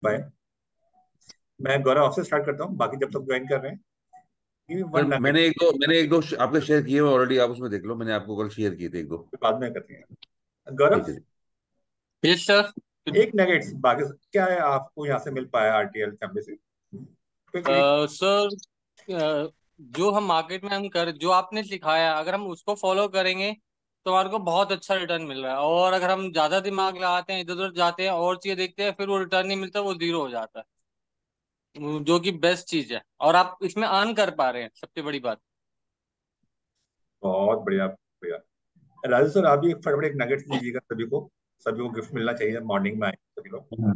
Bye. मैं गौरव आपसे start करता हूँ, बाकी जब तक ज्वाइन कर रहे हैं। Give me sir one nugget. मैंने एक दो आपके शेयर किए हुए ऑलरेडी, आप उसमें देख लो, मैंने आपको कल शेयर किए थे एक दो। बाद में करते हैं गौरव। ठीक है जी। Yes sir. एक नगेट्स बाकी क्या है आपको यहाँ से मिल पाया आरटीएल फैमिली से क्विकली। सर, जो हम मार्केट में हम कर जो आपने सिखाया, अगर हम उसको फॉलो करेंगे तो हमारे को बहुत अच्छा रिटर्न मिल रहा है। और अगर हम ज्यादा दिमाग लगाते हैं, इधर उधर जाते हैं और चीजें देखते हैं, फिर वो रिटर्न नहीं मिलता, वो जीरो हो जाता है। जो कि बेस्ट चीज है, और आप इसमें अर्न कर पा रहे हैं, सबसे बड़ी बात। बहुत बढ़िया बढ़िया। राजू सर, आप भी एक फटाफट एक नगेट्स दीजिएगा सभी को गिफ्ट मिलना चाहिए मॉर्निंग में आए सभी लोग। हाँ,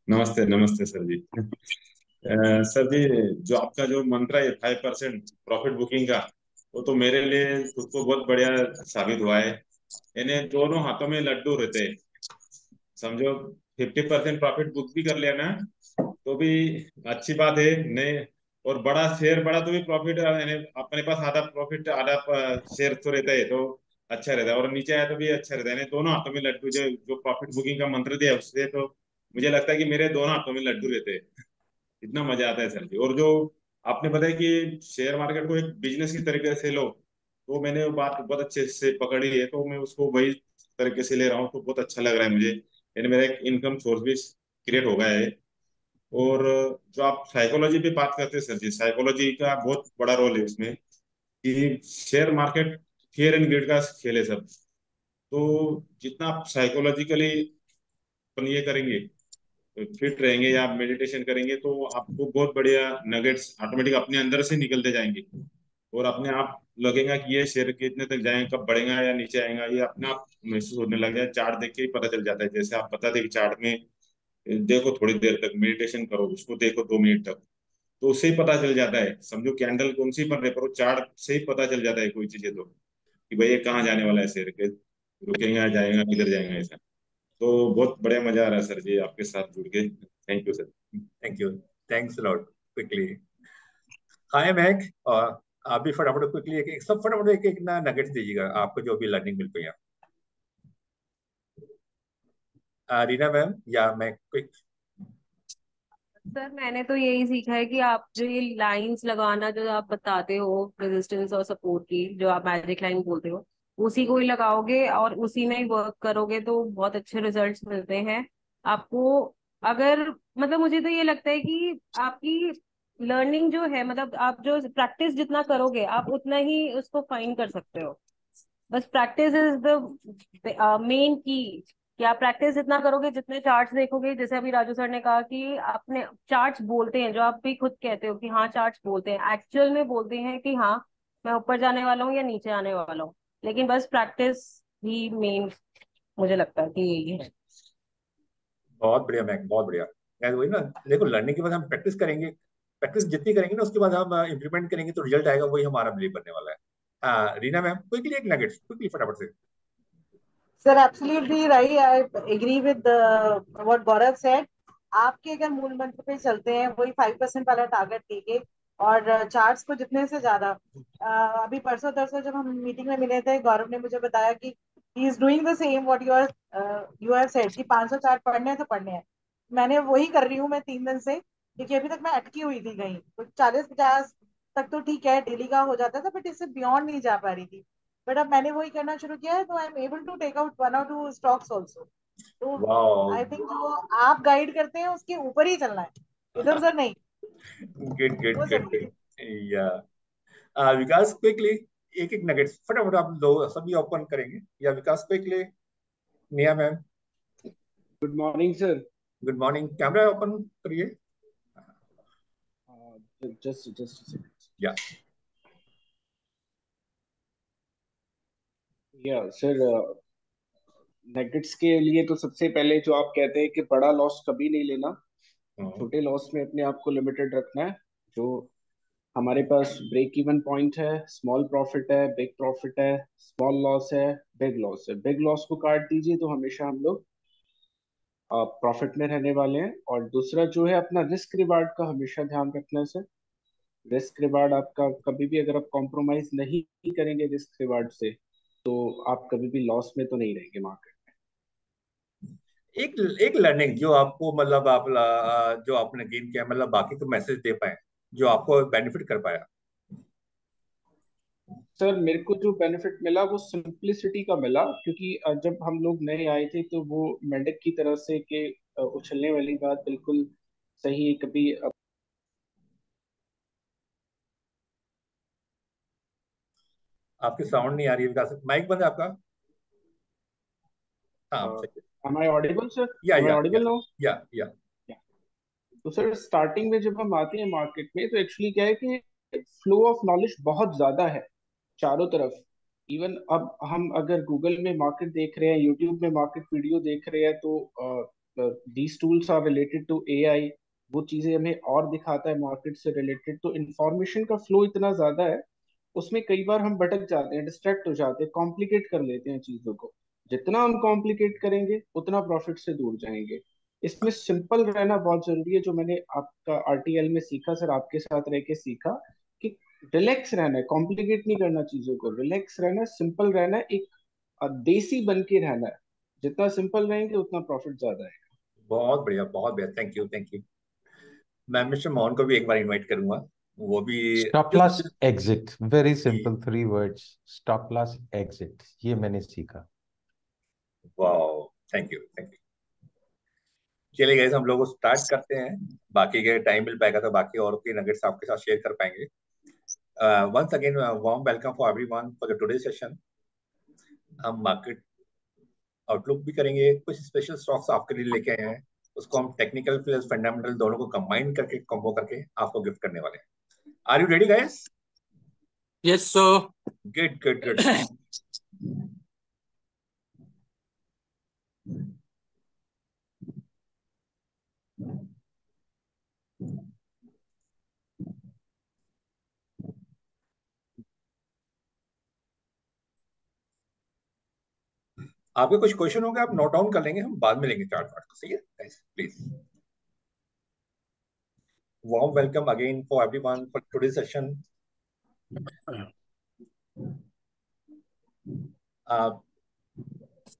नमस्ते नमस्ते सर जी। सर जी, जो आपका जो मंत्र है 5% प्रॉफिट बुकिंग का, वो तो मेरे लिए खुद को बहुत बढ़िया साबित हुआ है। इन्हें दोनों हाथों में लड्डू रहते हैं, समझो। 50% प्रॉफिट बुक भी कर लिया ना, तो भी अच्छी बात है। नहीं, और बड़ा शेयर बड़ा तो भी प्रॉफिट, अपने पास आधा प्रॉफिट आधा शेयर तो रहता है, तो अच्छा रहता है। और नीचे आया तो भी अच्छा रहता है। यानी दोनों हाथों में लड्डू, जो जो प्रॉफिट बुकिंग का मंत्र दिया उससे तो मुझे लगता है कि मेरे दोनों हाथों में लड्डू रहते हैं। इतना मजा आता है सर जी। और जो आपने बताया कि शेयर मार्केट को एक बिजनेस की तरीके से लो, तो मैंने वो बात बहुत अच्छे से पकड़ी है, तो मैं उसको वही तरीके से ले रहा हूँ, तो बहुत अच्छा लग रहा है मुझे। यानी मेरा एक इनकम सोर्स भी क्रिएट हो गया है। और जो आप साइकोलॉजी पे बात करते हैं सर जी, साइकोलॉजी का बहुत बड़ा रोल है उसमें, कि share market fear and greed का खेल है सब। तो जितना आप साइकोलॉजिकली अपन ये करेंगे, फिट रहेंगे या मेडिटेशन करेंगे, तो आपको बहुत बढ़िया नगेट्स ऑटोमेटिक अपने अंदर से निकलते जाएंगे। और अपने आप लगेगा कि ये शेयर कितने तक जाएंगे, कब बढ़ेगा या नीचे आएगा, ये अपने आप महसूस होने लग जाए। चार्ट देख के ही पता चल जाता है। जैसे आप बताते कि चार्ट में देखो, थोड़ी देर तक मेडिटेशन करो, उसको देखो 2 मिनट तक, तो उससे ही पता चल जाता है। समझो कैंडल कौन सी बन रही है, पर वो चार्ट से ही पता चल जाता है कोई चीजें, तो कि भाई ये कहाँ जाने वाला है शेयर के, रुकेगा जाएगा किधर जाएगा ऐसा। तो बहुत बढ़िया मजा आ रहा है सर जी आपके साथ जुड़ के। Thank you sir. Thank you. Thanks lot. Quickly. Hi Mahak. और आप भी फटाफट क्विकली एक सब फटाफट एक एक ना नगेट्स दीजिएगा आपको जो भी लर्निंग मिल पाई है। रीना मैम या मैं क्विक। सर मैंने तो यही सीखा है कि आप जो ये लाइंस लगाना जो आप बताते हो, रेजिस्टेंस और सपोर्ट की जो आप मैजिक लाइन बोलते हो, उसी को ही लगाओगे और उसी में ही वर्क करोगे तो बहुत अच्छे रिजल्ट्स मिलते हैं आपको। अगर मतलब मुझे तो ये लगता है कि आपकी लर्निंग जो है, मतलब आप जो प्रैक्टिस जितना करोगे आप उतना ही उसको फाइन कर सकते हो। बस प्रैक्टिस इज द मेन की। कि आप प्रैक्टिस जितना करोगे, जितने चार्ट्स देखोगे, जैसे अभी राजू सर ने कहा कि आपने चार्ट्स बोलते हैं, जो आप भी खुद कहते हो कि हाँ चार्ट्स बोलते हैं, एक्चुअल में बोलते हैं कि हाँ मैं ऊपर जाने वाला हूँ या नीचे आने वाला हूँ। लेकिन बस प्रैक्टिस ही मेन, मुझे लगता है कि यही है। बहुत बढ़िया मैम, बहुत बढ़िया। यार वही ना, देखो लर्निंग के बाद हम प्रैक्टिस करेंगे। प्रैक्टिस जितनी करेंगे ना उसके बाद हम इम्प्लीमेंट करेंगे तो रिजल्ट आएगा, वही हमारा बिलीव बनने वाला है। रीना मैम क्विकली एक नगेट्स क्विकली फटाफट से। Sir absolutely right, I agree with what Gaurav said. आपके अगर मूल मंत्र पे चलते हैं, वही 5% वाला टारगेट लेके, और चार्ट्स को जितने से ज्यादा, अभी परसों तरसों जब हम मीटिंग में मिले थे, गौरव ने मुझे बताया कि he is doing the same what you have said कि 500 चार्ट पढ़ने हैं तो पढ़ने हैं। मैंने वही कर रही हूँ मैं 3 दिन से, क्योंकि अभी तक मैं अटकी हुई थी कहीं तो 40-50 तक तो ठीक है डेली का हो जाता था, बट इससे बियॉन्ड नहीं जा पा रही थी। बट अब मैंने वही करना शुरू किया है, तो I am able to take out 1 और 2 स्टॉक्स ऑल्सो। तो वाह। आई थिंक जो आप गाइड करते हैं उसके ऊपर ही चलना है, इधर उधर नहीं। गुड गुड वो गुड जरूरी है। गुड। या विकास क्विकली एक एक नगेट्स फटाफट आप दो, सभी ओपन करेंगे या विकास क्विकली। निया ma'am. Good morning sir. Good morning, camera open करिए। जस्ट जस्ट या या सर, नेगेट्स के लिए तो सबसे पहले जो आप कहते हैं कि बड़ा लॉस कभी नहीं लेना, छोटे लॉस में अपने आप को लिमिटेड रखना है। जो हमारे पास ब्रेक इवन पॉइंट है, स्मॉल प्रॉफिट है, बिग प्रॉफिट है, स्मॉल लॉस है, बिग लॉस है। बिग लॉस को काट दीजिए तो हमेशा हम लोग प्रॉफिट में रहने वाले हैं। और दूसरा जो है, अपना रिस्क रिवार्ड का हमेशा ध्यान रखना है सर। रिस्क रिवार्ड आपका कभी भी, अगर आप कॉम्प्रोमाइज नहीं करेंगे रिस्क रिवार्ड से, तो आप कभी भी लॉस में तो नहीं रहेंगे मार्केट। एक एक लर्निंग जो आपको मतलब आप जो आपने गेन किया, मतलब बाकी को मैसेज दे पाए, जो आपको बेनिफिट कर पाया। सर मेरे को जो बेनिफिट मिला वो सिंप्लिसिटी का मिला, क्योंकि जब हम लोग नए आए थे तो वो मेंढक की तरह से कि उछलने वाली बात बिल्कुल सही है। कभी आपकी साउंड नहीं आ रही है विकास, माइक बंद है आपका? हाँ सही am I audible sir? है। या Am I या या audible now? या तो सर स्टार्टिंग में जब हम आते हैं मार्केट में तो एक्चुअली क्या है कि फ्लो ऑफ नॉलेज बहुत ज्यादा है चारों तरफ। इवन अब हम अगर गूगल में मार्केट देख रहे हैं, यूट्यूब में मार्केट वीडियो देख रहे हैं, तो these tools are related to AI. वो चीजें हमें और दिखाता है मार्केट से रिलेटेड। तो इंफॉर्मेशन का फ्लो इतना ज्यादा है, उसमें कई बार हम भटक जाते हैं, डिस्ट्रैक्ट हो जाते हैं, कॉम्प्लिकेट कर लेते हैं चीजों को। जितना हम कॉम्प्लिकेट करेंगे उतना प्रॉफिट से दूर जाएंगे। इसमें सिंपल रहना बहुत जरूरी है, जो मैंने आपका आरटीएल में सीखा सर, आपके साथ रह के सीखा कि रिलैक्स रहना है, कॉम्प्लिकेट नहीं करना चीजों को, रिलैक्स रहना है, सिंपल रहना है, एक देसी बन के रहना है। जितना सिंपल रहेंगे उतना प्रॉफिट ज्यादा है। बहुत बढ़िया, बहुत बढ़िया, थैंक यू थैंक यू। मैं मिस्टर मोहन को भी एक बार इनवाइट करूंगा, वो भी स्टॉप जो loss exit, very simple 3 words, stop loss exit, ये मैंने सीखा। वाह, थैंक यू थैंक यू। चलिए गाइस, हम लोग स्टार्ट करते हैं। बाकी के टाइम मिल पाएगा तो बाकी और के नगेट्स आपके साथ शेयर कर पाएंगे। Once again warm welcome for everyone for the today session. हम मार्केट आउटलुक भी करेंगे, कुछ स्पेशल स्टॉक्स आपके लिए लेके आए हैं, उसको हम टेक्निकल प्लस फंडामेंटल दोनों को कंबाइन करके कॉम्बो करके आपको गिफ्ट करने वाले हैं। Are you ready guys? Yes sir. Good good good. आपके कुछ क्वेश्चन होंगे, आप नोट डाउन कर लेंगे, हम बाद में लेंगे चार्ट वार्ट को, सही है guys? Please warm welcome again for everyone for today's session.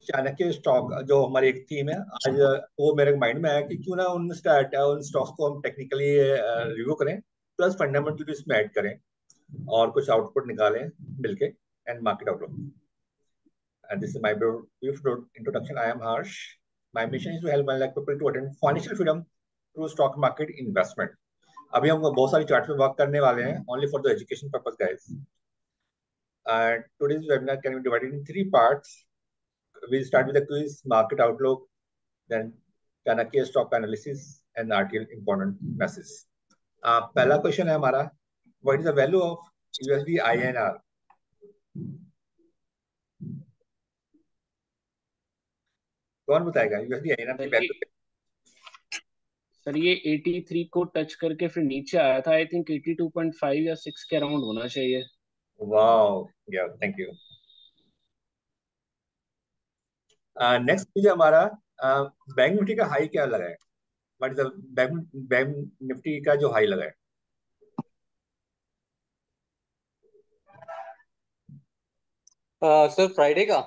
Chanakya stock जो हमारी एक थीम है आज, वो मेरे माइंड में आया कि क्यों ना उन स्टॉक्स को हम टेक्निकली रिव्यू करें, प्लस फंडामेंटल भी इसमें ऐड करें और कुछ आउटपुट निकालें मिलके, and market outlook. And this is my brief introduction. I am Harsh. My mission is to help 1 lakh people to attain financial freedom through stock market investment. अभी हम बहुत सारी चार्ट पे वर्क करने वाले हैं, only for the education purpose guys. And today's webinar can be divided in 3 parts. We'll start with the quiz, market outlook, then Chanakya stock analysis, and RTL important message. पहला question है हमारा, what is the value of USD INR? कौन बताएगा USD INR की value? Sir ये 83 को touch करके फिर नीचे आया था, आई थिंक 82.5 या 6 के अराउंड होना चाहिए। वाओ, या थैंक यू। नेक्स्ट मुझे हमारा बैंक निफ्टी का हाई क्या लगा है? What is the bank Nifty का जो हाई लगा है? सर फ्राइडे का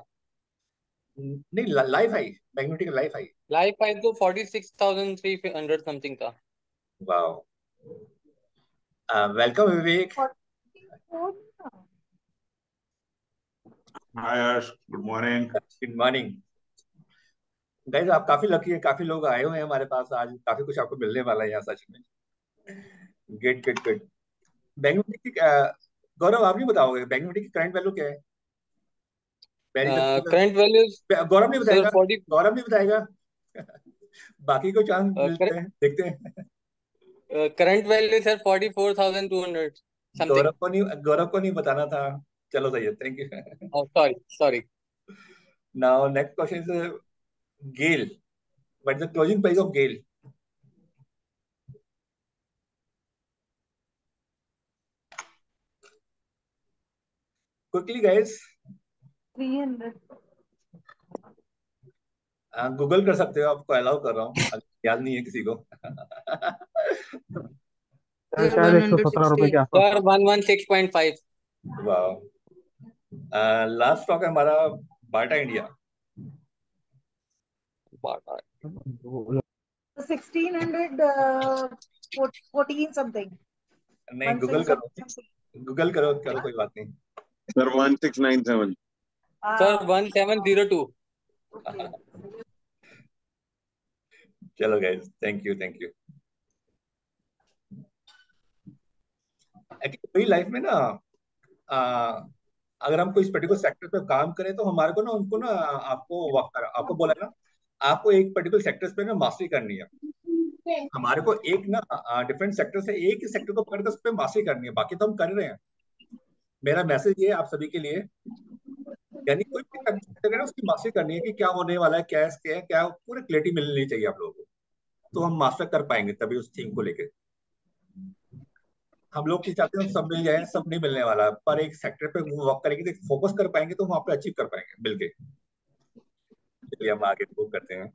नहीं, लाइफ हाई, बैंक निफ्टी का लाइफ हाई। लाइफ फाइव तो 46,300 समथिंग था। वाओ, वेलकम विवेक। Hi Ash, good morning. Good morning guys, आप काफी लकी है, काफी लोग आए हुए हैं हमारे पास आज, काफी कुछ आपको मिलने वाला है यहाँ सच में। Good good good. Bank Nifty की गौरव आप नहीं बताओगे बैंक निफ्टी की करंट वैल्यू क्या है? मैंने करंट वैल्यूज गौरव नहीं सर बताएगा? 40। गौरव नहीं बताएगा? बाकी को चांस मिलते हैं, देखते हैं। Current value sir 44,200 something. Gaurav को नहीं बताना था। चलो सही है, thank you. Sorry sorry. Now next question is GAIL, what is the closing price of GAIL? Quickly guys, 300। Google कर सकते हो, आपको अलाउ कर रहा हूँ अगर याद नहीं है किसी को। सर शायद 117 रुपए के आसपास सर था। 116.5। वाह, लास्ट स्टॉक है हमारा बाटा इंडिया। बाटा 1614 समथिंग। नहीं, गूगल करो, गूगल करो करो, कोई बात नहीं। सर 1697। सर 1702। चलो guys, thank you thank you. Actually life में ना, आ, अगर हम कोई पर्टिकुलर सेक्टर पे काम करें तो हमारे को ना, उनको ना, आपको बोला ना, आपको एक पर्टिकुलर सेक्टर पे ना मास्टरी करनी है। हमारे को एक ना डिफरेंट सेक्टर से एक ही सेक्टर को पकड़ कर उस पर मास्टरी करनी है, बाकी तो हम कर रहे हैं। मेरा मैसेज ये है आप सभी के लिए, यानी कोई भी सेक्टर है ना, उसकी मास्टरी करनी है कि क्या होने वाला है, क्या है क्या, पूरी क्लैरिटी मिलनी चाहिए आप लोगों को, तो हम मास्टर कर पाएंगे तभी उस थीम को लेकर। हम लोग की चाहते हैं हम सब मिल जाए, सब नहीं मिलने वाला, पर एक सेक्टर पे वर्क करेंगे तो फोकस कर पाएंगे, तो वहां पे अचीव कर पाएंगे मिलके। चलिए हम आगे मूव करते हैं।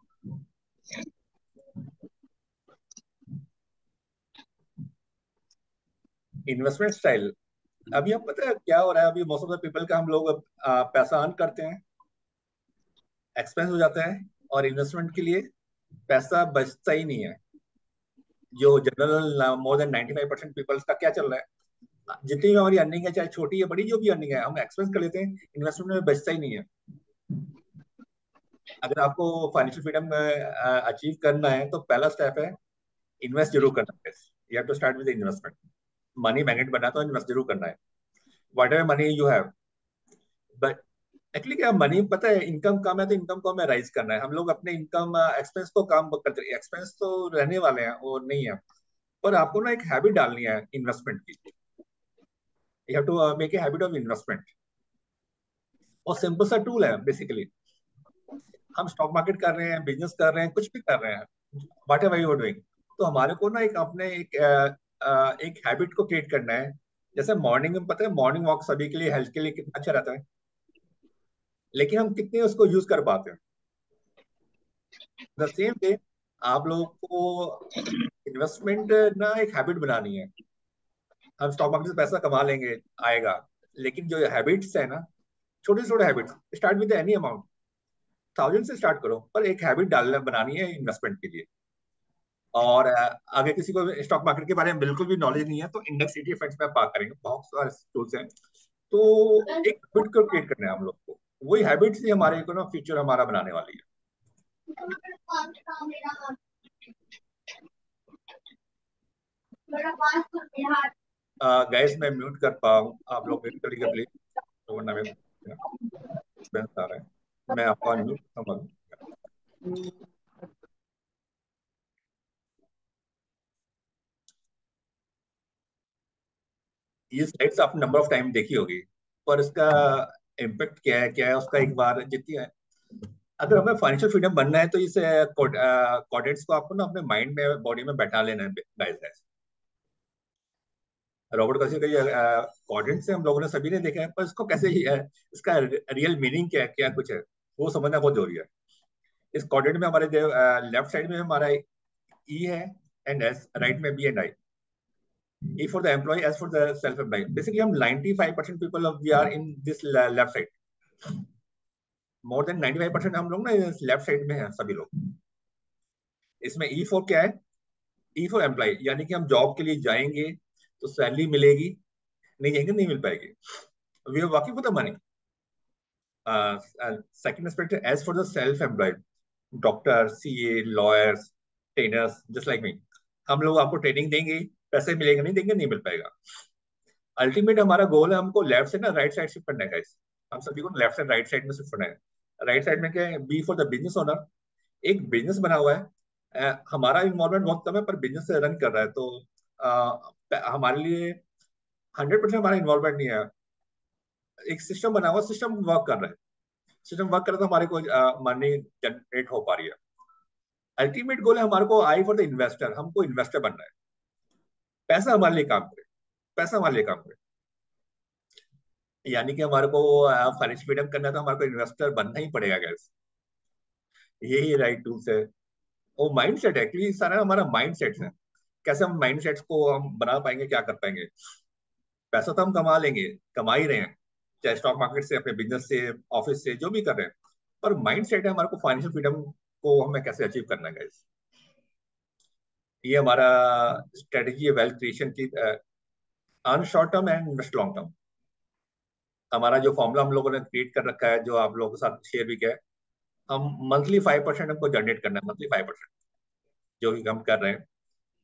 Investment style. अभी हम पता है क्या हो रहा है, अभी मोस्ट ऑफ द पीपल का हम लोग पैसा अर्न करते हैं, एक्सपेंस हो जाता है, और इन्वेस्टमेंट के लिए पैसा बचता ही नहीं है। जो जनरल मोर देन 95% पीपल्स का क्या चल रहा है, जितनी भी हमारी अर्निंग है, चाहे छोटी या बड़ी, जो भी अर्निंग है, हम एक्सपेंस कर लेते हैं, इन्वेस्टमेंट में बचता ही नहीं है। अगर आपको फाइनेंशियल फ्रीडम अचीव करना है तो पहला स्टेप है इन्वेस्ट जरूर करना है। You have to start with investment. Money magnet बनना तो इन्वेस्ट जरूर करना है, whatever money you have. But actually क्या, मनी पता है इनकम कम है तो इनकम को हमें राइज करना है। हम लोग अपने इनकम एक्सपेंस को काम करते हैं, एक्सपेंस तो रहने वाले हैं और नहीं है, पर आपको ना एक हैबिट डालनी है इन्वेस्टमेंट की। You have to make a habit of investment. और सिंपल सा टूल है बेसिकली। हम स्टॉक मार्केट कर रहे हैं, बिजनेस कर रहे हैं, कुछ भी कर रहे हैं, whatever you are doing, तो हमारे को ना एक अपने एक हैबिट को क्रिएट करना है। जैसे मॉर्निंग में पता है, मॉर्निंग वॉक सभी के लिए हेल्थ के लिए कितना अच्छा रहता है, लेकिन हम कितने उसको यूज कर पाते हैं। द सेम वे आप लोगों को इन्वेस्टमेंट ना एक हैबिट बनानी है। हम स्टॉक मार्केट से पैसा कमा लेंगे, आएगा, लेकिन जो हैबिट्स है ना, छोटे छोटे habits, start with any amount, 1000 से स्टार्ट करो, पर एक हैबिट डालना बनानी है इन्वेस्टमेंट के लिए। और अगर किसी को स्टॉक मार्केट के बारे में बिल्कुल भी नॉलेज नहीं है तो इंडेक्स ईटीएफ फंड्स में आप बात करेंगे, बहुत सारे टूल्स हैं। तो एक हैबिट को क्रिएट करना है हम लोग को, वही हैबिट्स ही हमारे को ना फ्यूचर हमारा बनाने वाली है। गैस मैं म्यूट कर पाऊँ, आप लोग म्यूट करिएगा प्लीज, तो वरना मैं डिस्टर्बेंस आ रहा है। मैं आपको अनम्यूट करता हूँ। ये स्लाइड्स आपने नंबर ऑफ टाइम देखी होगी, पर इसका इम्पैक्ट क्या है उसका, एक बार जितनी है। अगर हमें फाइनेंशियल फ्रीडम बनना है तो इस कोऑर्डिनेट्स को आपको ना अपने माइंड में, बॉडी में बैठा लेना है गाइस। रॉबर्ट कसी का ये कोऑर्डिनेट से हम लोगों ने सभी ने देखा है, पर इसको कैसे इसका रियल मीनिंग क्या है, क्या कुछ है, वो समझना बहुत जरूरी है। इस कोऑर्डिनेट में हमारे लेफ्ट साइड में हमारा ई है एंड एस, राइट में B and I. E for the employee, S for the self-employed. Basically, हम 95% people of we are in this left side. More than 95% हम लोग ना लेफ्ट साइड में हैं सभी लोग। इसमें E for क्या है? E for employee, यानी कि हम जॉब के लिए जाएंगे तो सैलरी मिलेगी, नहीं जाएंगे नहीं मिल पाएगी। We are working for the money. Second aspect है S for the self-employed. Doctor, CA, lawyers, trainers, just like me. हम लोग आपको ट्रेनिंग देंगे, पैसे मिलेंगे, नहीं देंगे नहीं मिल पाएगा। अल्टीमेट हमारा गोल है हमको लेफ्ट से ना राइट साइड शिफ्ट करना है गाइस। हम सभी को लेफ्ट से राइट साइड में शिफ्ट करना है। राइट साइड में क्या है? B for the business owner. एक बिजनेस बना हुआ है, हमारा इन्वॉल्वमेंट बहुत कम है, पर बिजनेस से रन कर रहा है, तो हमारे लिए 100% हमारा इन्वॉल्वमेंट नहीं है। एक सिस्टम बना हुआ, सिस्टम वर्क कर रहा है, सिस्टम वर्क कर रहा है, तो हमारे को मनी जनरेट हो पा रही है। अल्टीमेट गोल है हमारे को आई फॉर द इन्वेस्टर, हमको इन्वेस्टर बनना है, पैसा हमारे लिए काम करे, पैसा हमारे लिए काम करे। यानी कि हमारे को फाइनेंशियल फ्रीडम करना है तो हमारे को इन्वेस्टर बनना ही पड़ेगा गैस। यही राइट टूल्स है। वो माइंड सेट है, एक्चुअली सारा हमारा माइंड सेट है। कैसे हम माइंड सेट्स को हम बना पाएंगे, क्या कर पाएंगे। पैसा तो हम कमा लेंगे, कमा ही रहे हैं, चाहे स्टॉक मार्केट से, अपने बिजनेस से, ऑफिस से, जो भी कर रहे हैं, पर माइंड सेट है हमारे को फाइनेंशियल फ्रीडम उसको हमें कैसे अचीव करना है गाइस। ये हमारा स्ट्रेटेजी है वेल्थ क्रिएशन की, on short term and invest long term. हमारा जो फॉर्मूला हम लोगों ने क्रिएट कर रखा है, जो आप लोगों के साथ शेयर भी किया है, हम मंथली 5% हमको जनरेट करना है, मंथली 5% जो कि हम कर रहे हैं।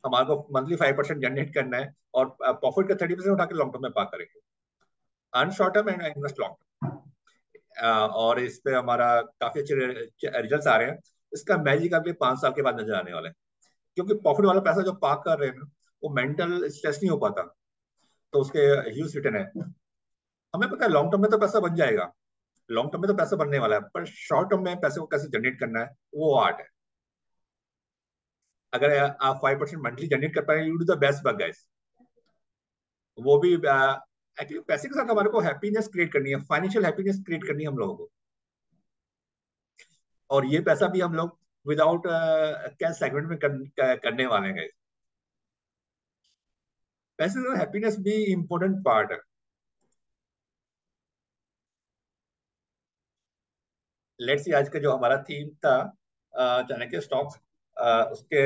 हमारे को मंथली 5% जनरेट करना है और प्रॉफिट का 30% उठा के लॉन्ग टर्म में पार करेंगे, earn short term and invest long term. और इस पे हमारा काफी अच्छे रिजल्ट आ रहे हैं। इसका मैजिक अगले 5 साल के बाद नजर आने वाला है, क्योंकि प्रॉफिट वाला पैसा जो पार्क कर रहे हैं ना, वो मेंटल स्ट्रेस नहीं हो पाता, तो उसके ह्यूज रिटर्न है। हमें पता है लॉन्ग टर्म में तो पैसा बन जाएगा, लॉन्ग टर्म में तो पैसा बनने वाला है, पर शॉर्ट टर्म में पैसे को कैसे जनरेट करना है वो आर्ट है। अगर आप 5% मंथली जनरेट कर पाए, you do the best work guys. वो भी एक्चुअली पैसे के साथ हमारे को हैप्पीनेस क्रिएट करनी है, फाइनेंशियल हैप्पीनेस क्रिएट करनी है हम लोगों को। और ये पैसा भी हम लोग विदाउट कैश सेगमेंट में करने वाले हैं guys। पैसे से हैप्पीनेस भी इम्पोर्टेंट पार्ट है। लेट्स सी आज का जो हमारा थीम था चाणक्य स्टॉक्स, उसके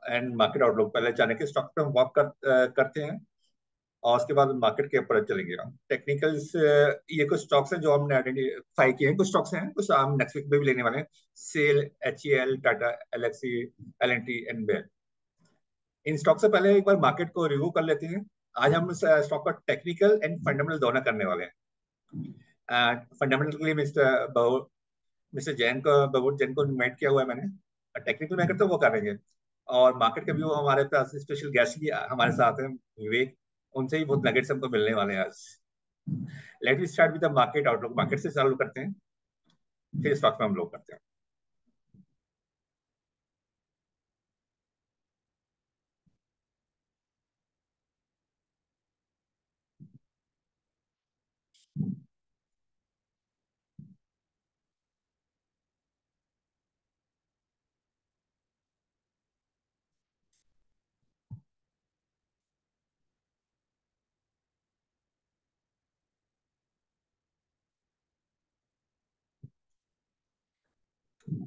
एंड मार्केट आउटलुक। पहले चाणक्य स्टॉक पे हम वर्क करते हैं और उसके बाद मार्केट के ऊपर चलेंगे हम। टेक्निकल्स, ये कुछ स्टॉक्स हैं जो हमने आइडेंटिफाई किए हैं, कुछ स्टॉक्स हैं, कुछ हम नेक्स्ट वीक में भी लेने वाले हैं। SAIL, HEL, Tata Elxsi, L&T and BEL. इन स्टॉक से पहले एक बार मार्केट को रिव्यू कर लेते हैं। आज हम इस स्टॉक का टेक्निकल एंड फंडामेंटल दोनों करने वाले हैं। फंडामेंटल के लिए मिस्टर जैन को, बबूर जैन को इन्वाइट किया हुआ है मैंने। टेक्निकल मैं करता हूँ वो करेंगे। और मार्केट के व्यू हमारे पास स्पेशल गेस्ट भी हमारे साथ हैं, विवेक। उनसे ही बहुत नगेट्स हमको मिलने वाले हैं आज। Let me start with the market outlook. Market से चालू करते हैं, फिर स्टॉक में हम लोग करते हैं।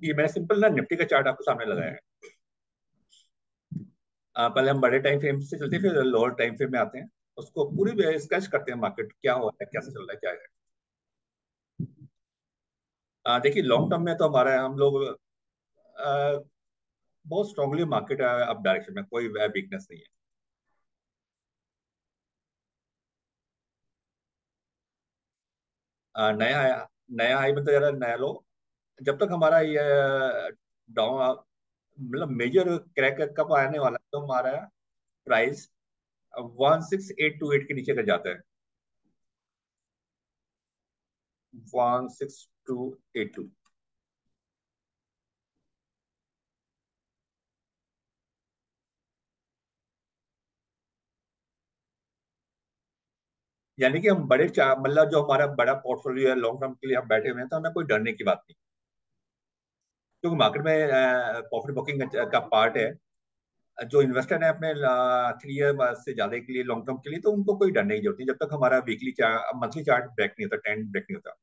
ये मैंने सिंपल ना निफ्टी का चार्ट आपको सामने लगाया है। पहले हम बड़े टाइम फ्रेम से चलते हैं, फिर लोअर टाइम फ्रेम में आते हैं, उसको पूरी स्केच करते हैं मार्केट क्या हो रहा है, कैसे चल रहा है, क्या है। देखिए लॉन्ग टर्म में तो हमारा हम लोग बहुत स्ट्रांगली मार्केट अप डायरेक्शन में, कोई वीकनेस नहीं है। नया हाई में तो यार नया लो, जब तक हमारा ये डाउन, मतलब मेजर क्रैक कब आने वाला है, तो हमारा प्राइस 16828 के नीचे कर जाता है। 16282। यानी कि हम मतलब जो हमारा बड़ा पोर्टफोलियो है, लॉन्ग टर्म के लिए हम बैठे हुए हैं, तो हमें कोई डरने की बात नहीं, क्योंकि मार्केट में प्रॉफिट बुकिंग का पार्ट है। जो इन्वेस्टर है अपने 3 ईयर से ज्यादा के लिए, लॉन्ग टर्म के लिए, तो उनको कोई डरने की जरूरत नहीं, जब तक हमारा मंथली चार्ट ब्रेक नहीं होता, ट्रेंड ब्रेक नहीं होता।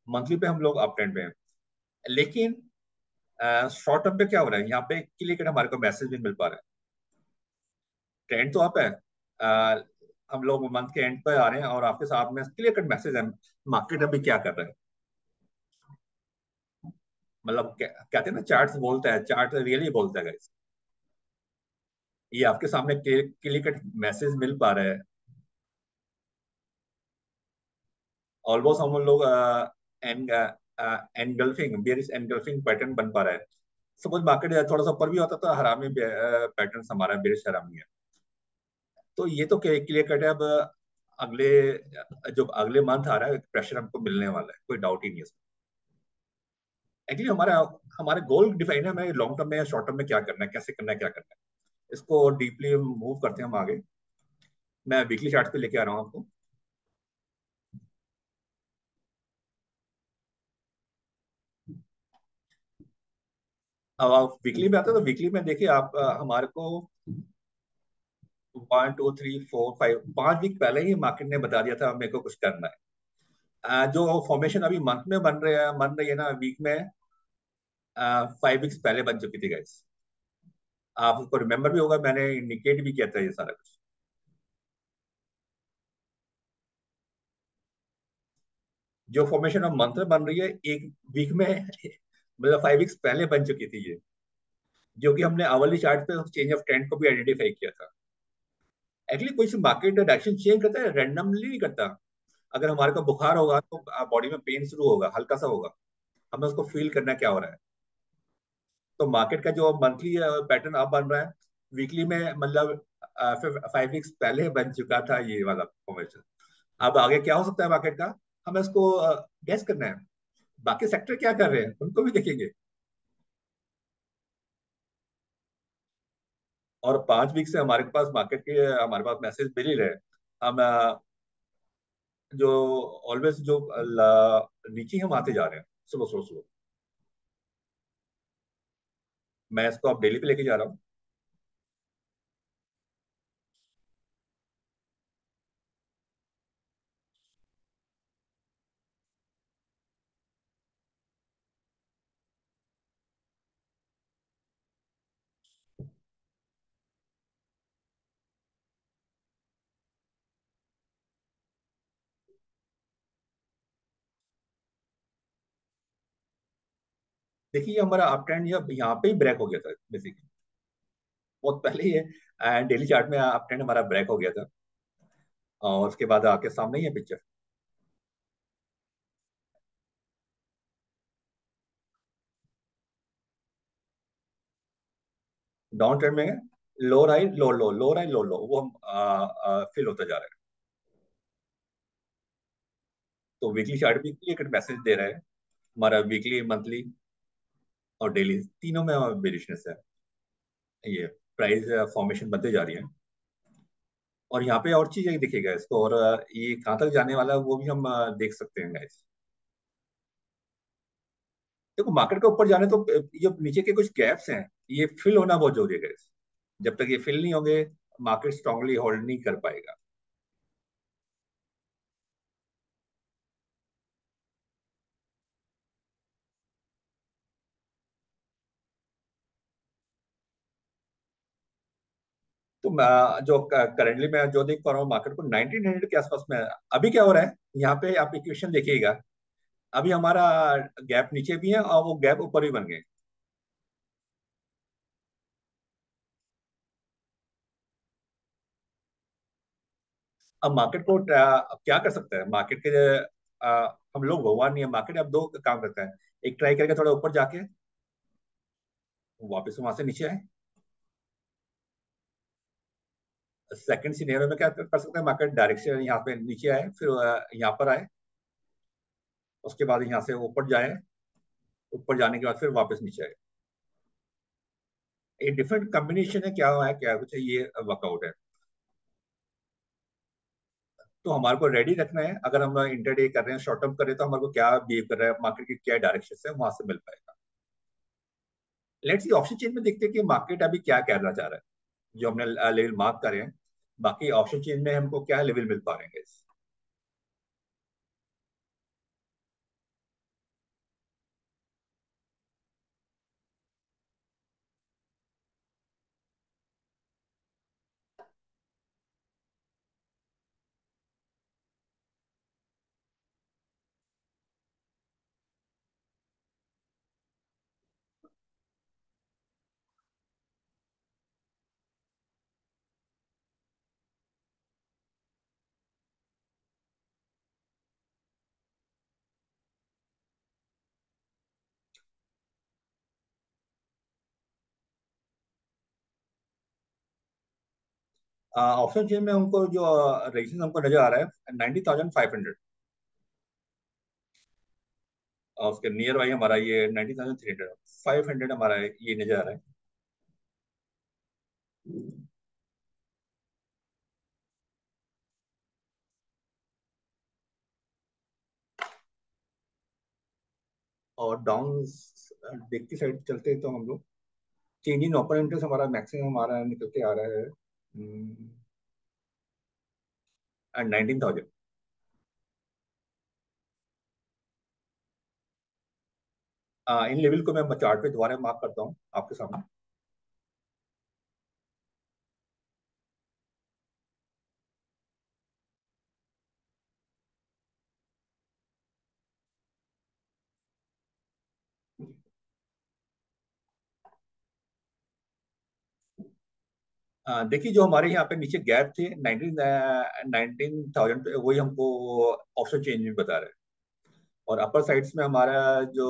मंथली पे हम लोग अप ट्रेंड पे हैं। लेकिन शॉर्ट टर्म पे क्या हो रहा है, यहाँ पे क्लियर कट हमारे को मैसेज भी मिल पा रहा है। ट्रेंड तो अप है, अ, हम लोग मंथ के एंड पे आ रहे हैं और आपके साथ में क्लियर कट मैसेज है मार्केट अभी क्या कर रहा है। मतलब कहते हैं ना, चार्ट बोलता है, चार्ट रियली बोलता है guys। ये आपके सामने क्लियर कट मैसेज मिल पा रहा है। ऑलमोस्ट हम लोग and engulfing, bearish engulfing pattern बन पा रहा है। सपोज मार्केट थोड़ा सा ऊपर भी होता तो हरामी पैटर्न हमारा बेयरिश हरामी है। तो ये तो क्लियर कट है। अब अगले जो अगले मंथ आ रहा है, प्रेशर हमको मिलने वाला है, कोई डाउट ही नहीं है इसमें। एक्चुअली हमारा हमारे गोल डिफाइन है, हमें लॉन्ग टर्म में, शॉर्ट टर्म में क्या करना है, कैसे करना है, क्या करना है। इसको डीपली मूव करते हैं हम आगे। मैं वीकली चार्ट पे लेके आ रहा हूँ आपको। अब आप वीकली में आते हैं, तो वीकली में देखिए आप हमारे को 1 2 3 4 5 5 वीक पहले ही मार्केट ने बता दिया था मेरे को कुछ करना है। जो फॉर्मेशन अभी मंथ में बन रही है ना, वीक में 5 वीक्स पहले बन चुकी थी गाइस। आपको रिमेम्बर भी होगा, मैंने इंडिकेट भी किया था ये सारा कुछ। जो फॉर्मेशन अब मंथ में बन रही है, 1 वीक में मतलब 5 वीक्स पहले बन चुकी थी ये, जो कि हमने आवरली चार्ट पे चेंज ऑफ ट्रेंड को भी आइडेंटिफाई किया था। एक्चुअली कोई मार्केट डायरेक्शन चेंज करता है, रैंडमली नहीं करता। अगर हमारे को बुखार होगा तो बॉडी में पेन शुरू होगा, हल्का सा होगा, हमें उसको फील करना क्या हो रहा है। तो मार्केट का जो मंथली पैटर्न अब बन रहा है, वीकली में मतलब 5 वीक्स पहले बन चुका था ये वाला फॉर्मेशन। अब आगे क्या हो सकता है मार्केट का, हमें उसको गैस करना है। बाकी सेक्टर क्या कर रहे हैं उनको भी देखेंगे। और 5 वीक से हमारे पास मार्केट के हमारे पास मैसेज मिल ही रहे हैं। हम जो ऑलवेज जो नीचे हम आते जा रहे हैं स्लो स्लो स्लो। मैं इसको अब डेली पे लेके जा रहा हूँ। देखिए ये हमारा अप ट्रेंड यहाँ पे ही ब्रेक हो गया था बेसिकली, बहुत पहले ही है। डेली चार्ट में अप ट्रेंड हमारा ब्रेक हो गया था, और उसके बाद आके सामने ही है पिक्चर। डाउन ट्रेंड में लो राइ लो लो, लो राइ लो लो, वो हम फिल होता जा रहा है। तो वीकली चार्ट भी एक मैसेज दे रहा है। हमारा वीकली, मंथली और डेली तीनों में बेरिशनेस है। ये प्राइस फॉर्मेशन बनते जा रही है। और यहाँ पे और चीज एक दिखेगा इसको, और ये कहाँ तक जाने वाला है वो भी हम देख सकते हैं गाइस। देखो मार्केट के ऊपर जाने तो ये नीचे के कुछ गैप्स हैं, ये फिल होना बहुत जरूरी है गाइस। जब तक ये फिल नहीं होंगे, मार्केट स्ट्रांगली होल्ड नहीं कर पाएगा। तो जो करंटली मैं जो देख पा रहा हूँ मार्केट को 1900 के आसपास में है। अभी क्या हो रहा है यहाँ पे, आप इक्वेशन देखिएगा। अभी हमारा गैप नीचे भी है और वो गैप ऊपर भी बन गए। अब मार्केट को क्या कर सकता है मार्केट के, हम लोग भगवान नहीं है। मार्केट अब दो काम करता है, एक ट्राई करके थोड़ा ऊपर जाके वापस वहां से नीचे आए। सेकंड सिनेरियो में क्या कर सकते हैं, मार्केट डायरेक्शन यहाँ पे नीचे आए, फिर यहाँ पर आए, उसके बाद यहाँ से ऊपर जाए, ऊपर जाने के बाद फिर वापस नीचे आए। ये डिफरेंट कॉम्बिनेशन है, क्या है क्या कुछ है, ये वर्कआउट है। तो हमारे को रेडी रखना है, अगर हम इंटरडे कर रहे हैं, शॉर्ट टर्म कर रहे हैं, तो हमारे को क्या बिहेव कर रहा है मार्केट की, क्या डायरेक्शन है वहां से मिल पाएगा। लेट्स सी ऑप्शन चेन में देखते हैं कि मार्केट अभी क्या कहना चाह रहा है, जो हमने लेवल मार्क करे हैं। बाकी ऑप्शन चेन में हमको क्या लेवल मिल पा रहे हैं। ऑप्शन चेन में हमको जो रेजिस्टेंस हमको नजर आ रहा है 90,500, और उसके नियर बाई हमारा ये 90,300, 500 हमारा ये नजर आ रहा है। और डाउन देख की साइड चलते हैं तो हम लोग चेंज इन ओपन इंटरेस्ट हमारा मैक्सिमम हमारा निकल के आ रहा है 19,000। इन लेवल को मैं चार्ट पे दोबारा मार्क करता हूँ आपके सामने। देखिए, जो हमारे यहाँ पे नीचे गैप थे 19,000 पे, वही हमको ऑप्शन चेंज में बता रहे हैं। और अपर साइड्स में हमारा जो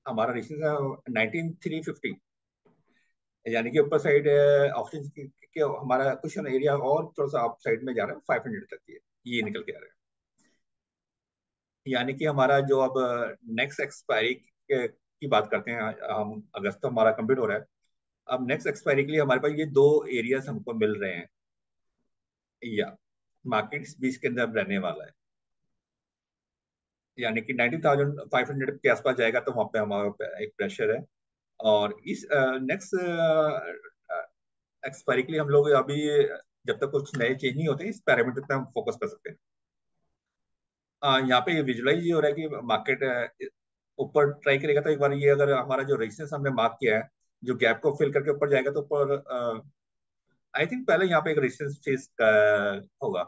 हमारा रेशियो है 19,350, यानी कि ऊपर साइड ऑप्शन के हमारा क्वेश्चन एरिया और थोड़ा सा अप साइड में जा रहा है 500 तक ये निकल के आ रहा है। यानी कि हमारा जो अब नेक्स्ट एक्सपायरी की बात करते हैं, हम अगस्त तो हमारा कंप्लीट हो रहा है। अब नेक्स्ट एक्सपायरी के लिए हमारे पास ये दो एरियाज हमको मिल रहे हैं, या मार्केट बीच के अंदर रहने वाला है। यानी कि 19,500 के आसपास जाएगा तो वहां पे हमारे पे एक प्रेशर है। और इस नेक्स्ट एक्सपायरी के लिए हम लोग अभी, जब तक कुछ नए चेंज नहीं होते, इस पैरामीटर पे हम फोकस कर सकते हैं। यहाँ पे विजुलाइज ये हो रहा है कि मार्केट ऊपर ट्राई करेगा, तो एक बार ये अगर हमारा जो रेजिस्टेंस हमने मार्क किया है, जो गैप को फिल करके ऊपर जाएगा तो ऊपर आई थिंक पहले यहाँ पे एक रेजिस्टेंस फेस होगा।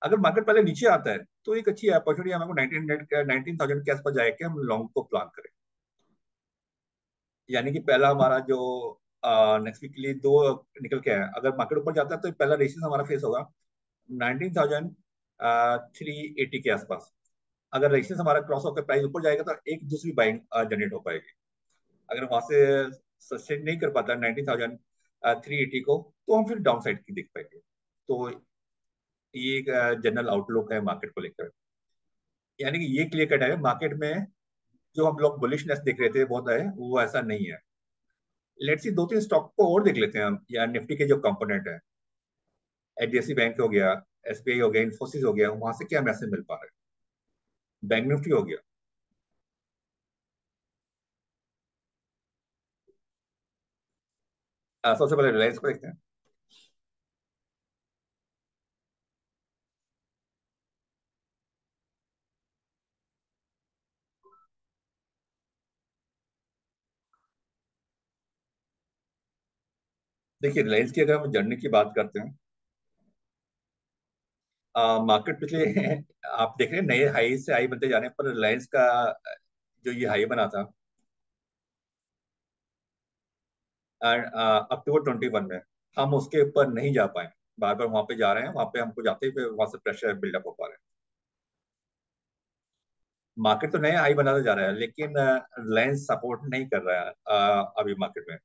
अगर मार्केट पहले नीचे आता है तो एक अच्छी अपॉर्चुनिटी हमको 19,000 के आसपास जाके हम लॉन्ग को प्लान करें। यानी कि पहला हमारा जो नेक्स्ट वीक के लिए दो निकल के आया, अगर मार्केट ऊपर जाता है तो पहला रेजिस्टेंस हमारा फेस होगा 19,380 के आसपास। अगर रेजिस्टेंस हमारा क्रॉस होकर प्राइस ऊपर जाएगा तो एक दूसरी बाइंग जनरेट हो पाएगी। अगर वहां से सस्टेन नहीं कर पाता 19,380 को, तो हम फिर डाउन साइड की देख पाएंगे। तो ये एक जनरल आउटलुक है मार्केट को लेकर। यानी कि ये क्लियर कट है, मार्केट में जो हम लोग बुलिशनेस देख रहे थे बहुत है, वो ऐसा नहीं है। लेट्स सी दो तीन स्टॉक को और देख लेते हैं हम, या निफ्टी के जो कंपोनेंट है, एचडीएफसी बैंक हो गया, एसबीआई हो गया, इन्फोसिस हो गया, वहां से क्या मैसेज मिल पा रहा है। बैंक निफ्टी हो गया। सबसे पहले रिलायंस को देखते हैं। देखिए, रिलायंस की अगर हम जर्नी की बात करते हैं, मार्केट पिछले आप देख रहे हैं नए हाई से हाई बनते जाने पर रिलायंस का जो ये हाई बना था अक्टूबर 21 में, हम उसके ऊपर नहीं जा पाए। बार बार वहां पे जा रहे हैं, वहां पे हमको जाते ही वहां से प्रेशर बिल्डअप हो पा रहे हैं। मार्केट तो नया हाई बनाता जा रहा है, लेकिन रिलायंस सपोर्ट नहीं कर रहा है अभी मार्केट में।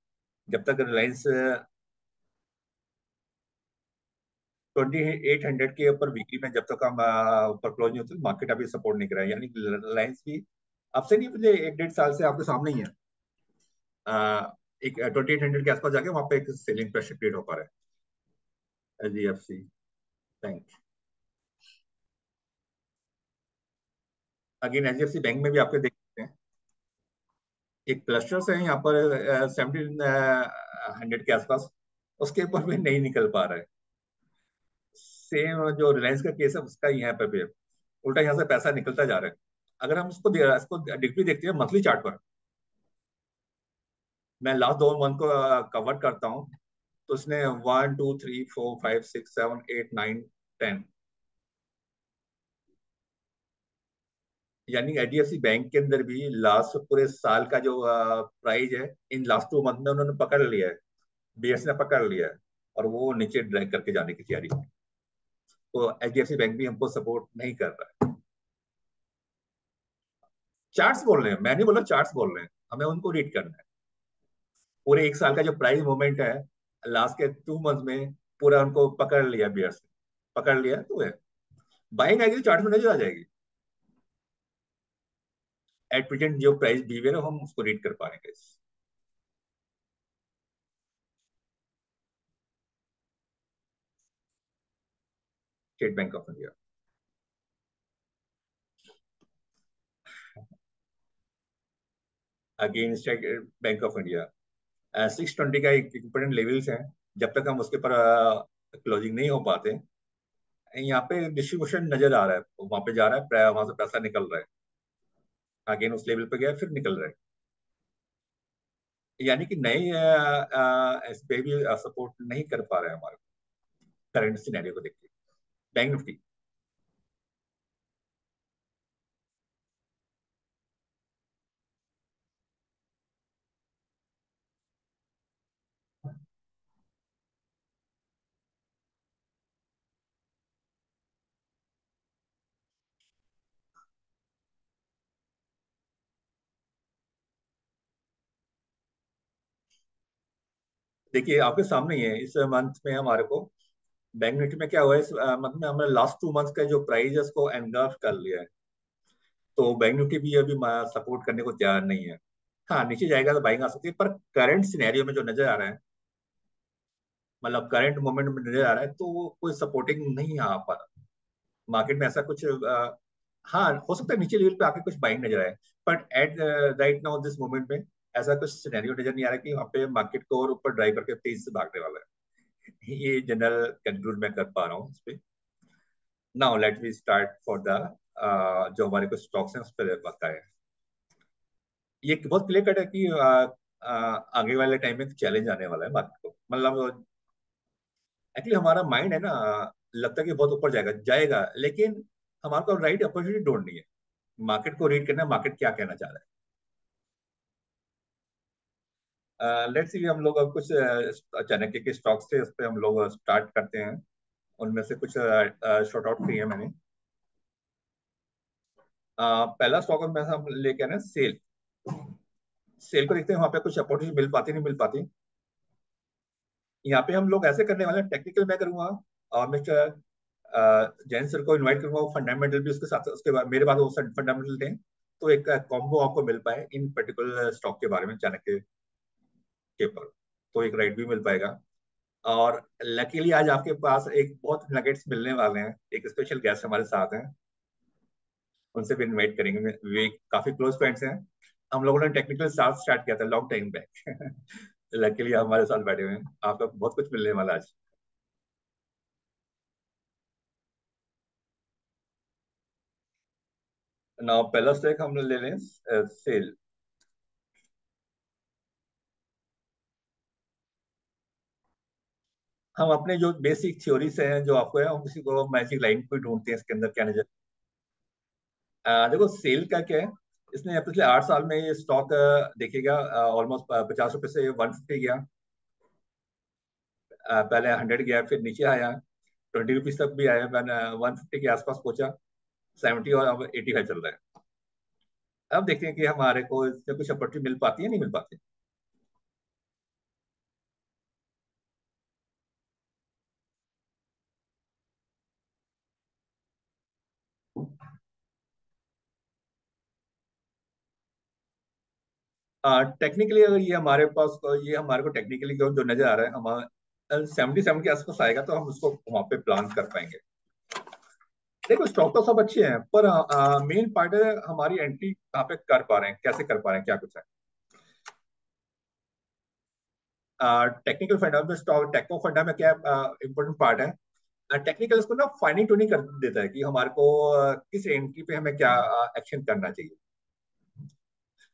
जब तक रिलायंस 2800 के ऊपर वीकली में जब तक हम ऊपर क्लोज नहीं होते, मार्केट अभी सपोर्ट नहीं कर रहा है। यानी रिलायंस भी अब से नहीं, पिछले एक डेढ़ साल से आपके सामने ही है। एक 2800 के आसपास जाके वहां पे एक सेलिंग प्रेशर क्रिएट हो पा रहा है। HDFC bank, again HDFC bank में भी आपके देख सकते हैं एक क्लस्टर्स है यहाँ पर 1700 के आसपास, उसके ऊपर भी नहीं निकल पा रहा है। सेम जो रिलायंस का केस है उसका यहाँ पे भी है। उल्टा यहाँ से पैसा निकलता जा रहा है। अगर हम इसको डिग्री देखते हैं मंथली चार्ट पर, मैं लास्ट 2 मंथ को कवर करता हूँ, तो उसने 1 2 3 4 5 6 7 8 9 10, यानी एचडीएफसी बैंक के अंदर भी लास्ट पूरे साल का जो प्राइस है, इन लास्ट 2 मंथ में उन्होंने पकड़ लिया है, बीएस ने पकड़ लिया है, और वो नीचे ड्रैग करके जाने की तैयारी है। तो एचडीएफसी बैंक भी हमको सपोर्ट नहीं कर रहा है। चार्ट्स बोल रहे हैं, मैं नहीं बोला, चार्ट्स बोल रहे हैं, हमें उनको रीड करना है। पूरे एक साल का जो प्राइस मूवमेंट है लास्ट के 2 मंथ में, पूरा उनको पकड़ लिया, बीएस ने पकड़ लिया, तो है बाइंग आएगी तो चार्ट में नजर आ जाएगी। एट प्रेजेंट जो प्राइस बिहेवियर है हम उसको रीड कर पाएंगे। State bank of India, again state bank of India 620 का एक इम्पोर्टेंट लेवल्स है। जब तक हम उसके ऊपर क्लोजिंग नहीं हो पाते, यहाँ पे डिस्ट्रीब्यूशन नजर आ रहा है, वहां पे जा रहा है, वहां से पैसा निकल रहा है। अगेन उस लेवल पे गया, फिर निकल रहा है। यानी कि नए इस पे भी सपोर्ट नहीं कर पा रहे हैं हमारे करंट सिनेरियो को देख के बैंक निफ्टी। देखिए आपके सामने ही है, इस मंथ में हमारे को बैंक निफ्टी में क्या हुआ है, इस मंथ में हमने लास्ट 2 मंथ्स का जो प्राइस है उसको एनगल्फ कर लिया है। तो बैंक निफ्टी भी अभी सपोर्ट करने को तैयार नहीं है। हाँ, नीचे जाएगा तो बाइंग आ सकती है, पर करंट सिनेरियो में जो नजर आ रहा है, मतलब करंट मोमेंट में नजर आ रहा है, तो वो कोई सपोर्टिंग नहीं आ पा रहा मार्केट में। ऐसा कुछ हाँ, हो सकता है नीचे लेवल पे आके कुछ बाइंग नजर आए, but at right now this moment में ऐसा कुछ सिनेरियो नजर नहीं आ रहा कि वहाँ पे मार्केट को और ऊपर ड्राइव करके तेजी से भागने वाला है। ये जनरल कंक्लूड मैं कर पा रहा हूँ इस पे। Now let we start for the जो हमारे कुछ स्टॉक्स हैं उस पर बताए। ये बहुत क्लियर कट है कि आगे वाले टाइम में चैलेंज आने वाला है मार्केट को। मतलब एक्चुअली हमारा माइंड है ना, लगता है कि बहुत ऊपर जाएगा जाएगा, लेकिन हमारे को राइट अपॉर्चुनिटी ढूंढनी है, मार्केट को रीड करना है, मार्केट क्या कहना चाह रहा है। लेट्स सी, हम लोग अब कुछ चाणक्य के स्टॉक्स थे, उस पर हम लोग स्टार्ट करते हैं। उनमें से कुछ शॉर्ट आउट किए हैं मैंने। पहला स्टॉक में हम लेके आए ना सेल। सेल को देखते हैं वहां पे कुछ अपॉर्चुनिटी मिल पाती नहीं मिल पाती। यहाँ पे हम लोग ऐसे करने वाले हैं, टेक्निकल मैं करूंगा और मिस्टर जैन सर को इनवाइट करूंगा, वो फंडामेंटल भी उसके साथ, उसके बाद मेरे बाद वो फंडामेंटल थे, तो एक कॉम्बो आपको मिल पाए इन पर्टिकुलर स्टॉक के बारे में चाणक्य के ऊपर, तो एक राइट भी मिल पाएगा। और लकीली आज आपके पास एक बहुत नगेट्स मिलने वाले हैं, एक स्पेशल गेस्ट हमारे साथ हैं, उनसे भी इनवाइट करेंगे। वे काफी क्लोज फ्रेंड्स हैं, हम लोगों ने टेक्निकल साथ स्टार्ट किया था लॉन्ग टाइम बैक। लकीली हमारे साथ बैठे हुए हैं, आपको बहुत कुछ मिलने वाला आज। ना पहला स्टेक हम ले लें सेल। हम अपने जो बेसिक थ्योरी से हैं जो आपको है, हम किसी को मैजिक लाइन को ढूंढते हैं इसके अंदर क्या नजर। देखो सेल का क्या है, इसने पिछले 8 साल में ये स्टॉक देखिएगा ऑलमोस्ट 50 रुपए से 150 गया, पहले 100 गया, फिर नीचे आया, 20 रुपीज तक भी आया, 150 के आसपास पहुंचा, 70 और अब 85 चल रहा है। अब देखते हैं कि हमारे को इसमें कुछ अपॉर्चुनिटी मिल पाती है नहीं मिल पाती। टेक्निकली अगर ये हमारे पास ये हमारे को टेक्निकली जो नजर आ रहा है, हमारा 77 के आसपास आएगा तो हम उसको वहां पे प्लान कर पाएंगे। देखो स्टॉक तो सब अच्छे हैं, पर मेन पार्ट है हमारी एंट्री कहाँ पे कर पा रहे हैं, कैसे कर पा रहे हैं, क्या कुछ है। टेक्निकल फंडा में स्टॉक टेक्नो फंडा में क्या इंपॉर्टेंट पार्ट है, टेक्निकल इसको ना फाइनिंग ट्यूनिंग कर देता है कि हमारे को किस एंट्री पे हमें क्या एक्शन करना चाहिए।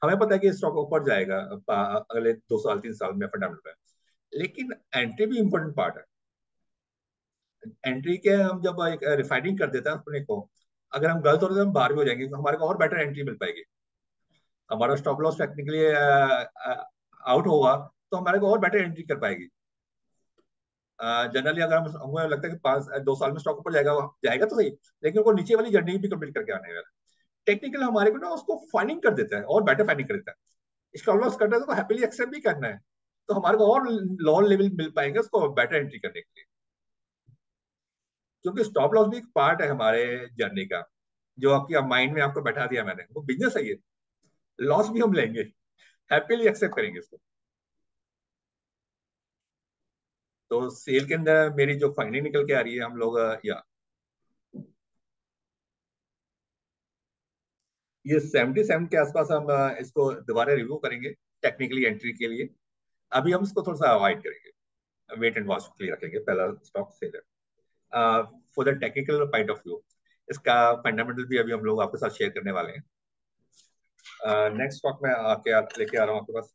हमें पता है कि स्टॉक ऊपर जाएगा अगले 2 साल 3 साल में फंडामेंटल में, लेकिन एंट्री भी इंपॉर्टेंट पार्ट है। एंट्री के हम जब एक रिफाइनिंग कर देते हैं अपने को, अगर हम गलत होते हैं हम बाहर भी हो जाएंगे, तो हमारे को और बेटर एंट्री मिल पाएगी। हमारा स्टॉप लॉस टेक्निकली आउट होगा तो हमारे को और बेटर एंट्री कर पाएगी। जनरली अगर हम हमें लगता है कि 2 साल में स्टॉक ऊपर जाएगा, जाएगा तो सही, लेकिन वो नीचे वाली जर्नी भी कंप्लीट करके आने वाला। टेक्निकल हमारे को ना उसको फाइनिंग कर देता है और बेटर फाइनिंग कर देता है। स्टॉप लॉस करना है तो हैप्पीली एक्सेप्ट भी करना है, तो हमारे को और लोअर लेवल मिल पाएंगे उसको बेटर एंट्री करने के लिए। क्योंकि स्टॉप लॉस भी एक पार्ट है हमारे जर्नी का, जो आपकी माइंड में आपको बैठा दिया मैंने, वो बिजनेस है ये, लॉस भी हम लेंगे, हैप्पीली एक्सेप्ट करेंगे इसको। तो सेल के अंदर मेरी जो फाइनल निकल के आ रही है, हम लोग या ये 77 के आसपास हम इसको दोबारा रिव्यू करेंगे टेक्निकली एंट्री के लिए। अभी हम इसको थोड़ा सा अवॉइड करेंगे, वेट एंड वॉच के लिए रखेंगे, पहला स्टॉक सेल है। For the technical point of view इसका फंडामेंटल भी अभी हम लोग आपके साथ शेयर करने वाले हैं। नेक्स्ट स्टॉक में लेके आ रहा हूँ आपके पास,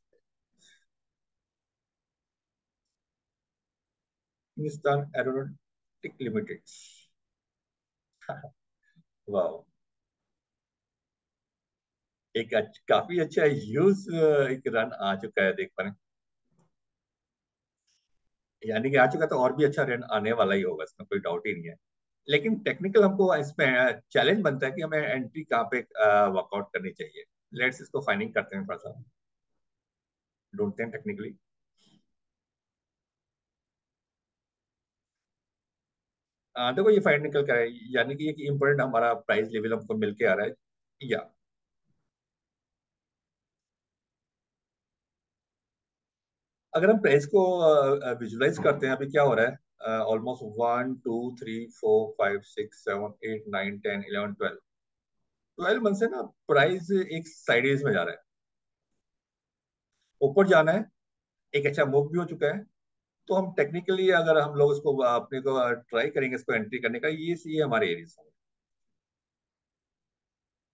हिंदुस्तान एरोनॉटिक लिमिटेड। वाह, एक काफी अच्छा ह्यूज एक रन आ चुका है, देख पा रहे हैं। यानी कि आ चुका, तो और भी अच्छा रन आने वाला ही होगा, इसमें कोई डाउट ही नहीं है। लेकिन टेक्निकल हमको इसमें चैलेंज बनता है कि हमें एंट्री कहाँ पे वर्कआउट करनी चाहिए। लेट्स इसको फाइंडिंग करते हैं, थोड़ा सा ढूंढते हैं टेक्निकली। देखो ये फाइंड निकल कर है, यानी कि एक इम्पोर्टेंट हमारा प्राइस लेवल हमको मिल के आ रहा है, या अगर हम प्राइस को विजुलाइज करते हैं, अभी क्या हो रहा है, ऑलमोस्ट 1 2 3 4 5 6 7 8 9 10 11 12 12 मंथ से ना प्राइस एक साइडेज में जा रहा है, ऊपर जाना है। एक अच्छा मूव भी हो चुका है। तो हम टेक्निकली अगर हम लोग इसको अपने को ट्राई करेंगे इसको एंट्री करने का, ये हमारे एरिया है।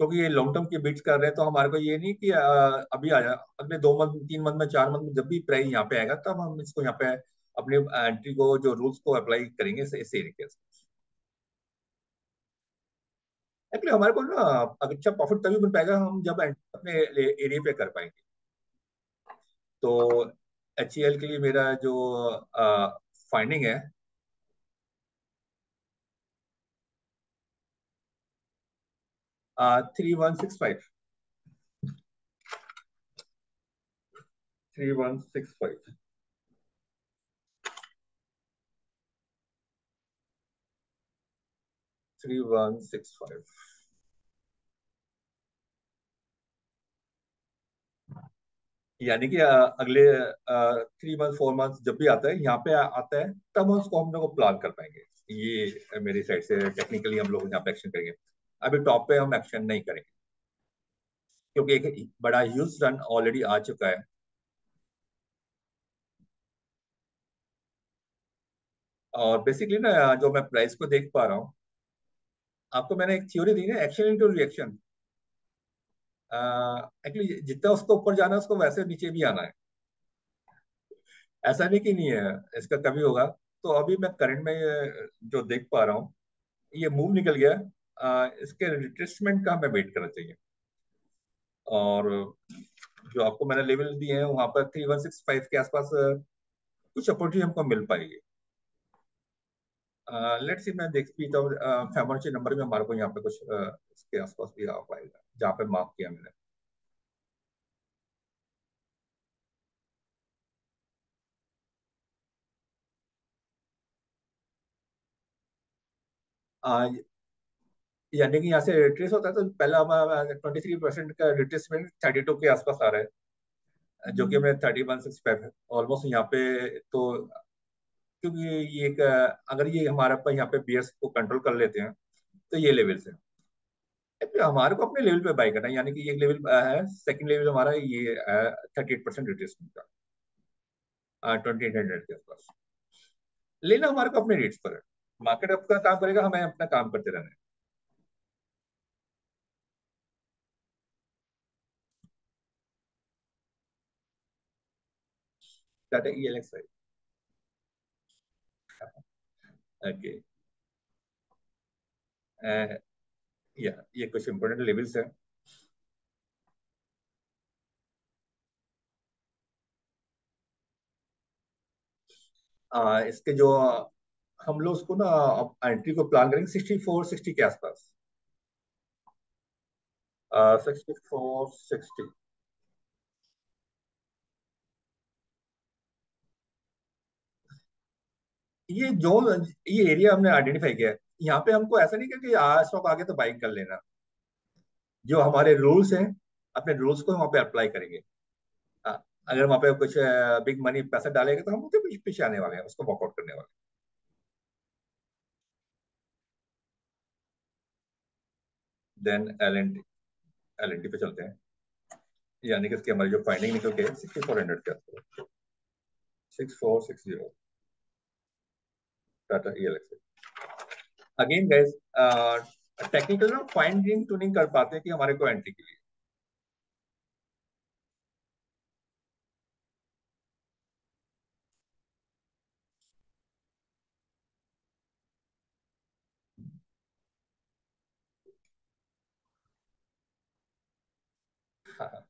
क्योंकि ये लॉन्ग टर्म के बिट्स कर रहे हैं, तो हमारे को ये नहीं कि अभी आ जाए, अगले 2 मंथ 3 मंथ में 4 मंथ में जब भी प्राइस यहाँ पे आएगा, तब हम इसको यहाँ पे अपने एंट्री को, जो रूल्स को अप्लाई करेंगे इस एरिया से। एक्चुअली हमारे को ना अच्छा प्रॉफिट तभी बन पाएगा हम जब अपने एरिया पे कर पाएंगे। तो HCL के लिए मेरा जो फाइंडिंग है, 3165, 3165। थ्री वन सिक्स फाइव यानी कि अगले 3 मंथ 4 मंथ जब भी आता है, यहाँ पे आता है, तब उसको हम लोग प्लान कर पाएंगे। ये मेरी साइड से टेक्निकली हम लोग यहाँ पे एक्शन करेंगे। अभी टॉप पे हम एक्शन नहीं करेंगे, क्योंकि एक बड़ा ह्यूज रन ऑलरेडी आ चुका है। और बेसिकली ना जो मैं प्राइस को देख पा रहा हूँ, आपको मैंने एक थ्योरी दी ना, एक्शन इनटू रिएक्शन। एक्चुअली जितना उसको ऊपर जाना है, उसको वैसे नीचे भी आना है। ऐसा नहीं कि नहीं है, इसका कभी होगा। तो अभी मैं करंट में जो देख पा रहा हूँ, ये मूव निकल गया। इसके रिट्रेसमेंट का हमें वेट करना चाहिए। और जो आपको मैंने लेवल दिए हैं, वहां पर 3165 के आसपास कुछ अपॉर्चुनिटी हमको मिल पाएगी। लेट्स सी, मैं देख भी तो फिबोनाची नंबर में हमारे को यहाँ पे कुछ इसके आसपास भी आ पाएगा, जहाँ पे मार्क किया मैंने। यानी कि यहाँ से रिट्रेस होता है, तो पहला हमारा 23% का रिट्रेसमेंट 32 के आसपास आ रहा है, जो कि हमें 3165 है ऑलमोस्ट यहाँ पे। तो क्योंकि ये एक अगर ये हमारे पर यहाँ पे बियर्स को कंट्रोल कर लेते हैं, तो ये लेवल से हमारे को अपने लेवल पे बाई करना है। यानी कि एक लेवल है, सेकंड लेवल हमारा ये 38% रिट्रेसमेंट का, 2800 के आसपास लेना हमारे को अपने रेट्स पर है। मार्केट अपना काम करेगा, हमें अपना काम करते रहना है। टाटा ELX है। ओके, या ये कुछ इंपॉर्टेंट लेवल्स है। इसके जो हम लोग उसको ना एंट्री को प्लान करेंगे 6460 के आसपास, 6460। ये जो ये एरिया हमने आइडेंटिफाई किया है, यहाँ पे हमको ऐसा नहीं कि आज स्टॉक आगे तो बाइक कर लेना। जो हमारे रूल्स हैं, अपने रूल्स को वहाँ पे अप्लाई करेंगे। अगर वहाँ पे कुछ बिग मनी पैसा डालेगा, तो हम उसके पीछे पीछे आने वाले हैं, उसको वर्कआउट करने वाले हैं। देन LNT पे चलते हैं। यानी कि इसकी हमारी जो फाइंडिंग निकल के 6400 के आसपास, 6460 Tata ELX। Again guys, technical ना फाइन ट्यूनिंग कर पाते हैं कि हमारे को एंट्री के लिए। हाँ,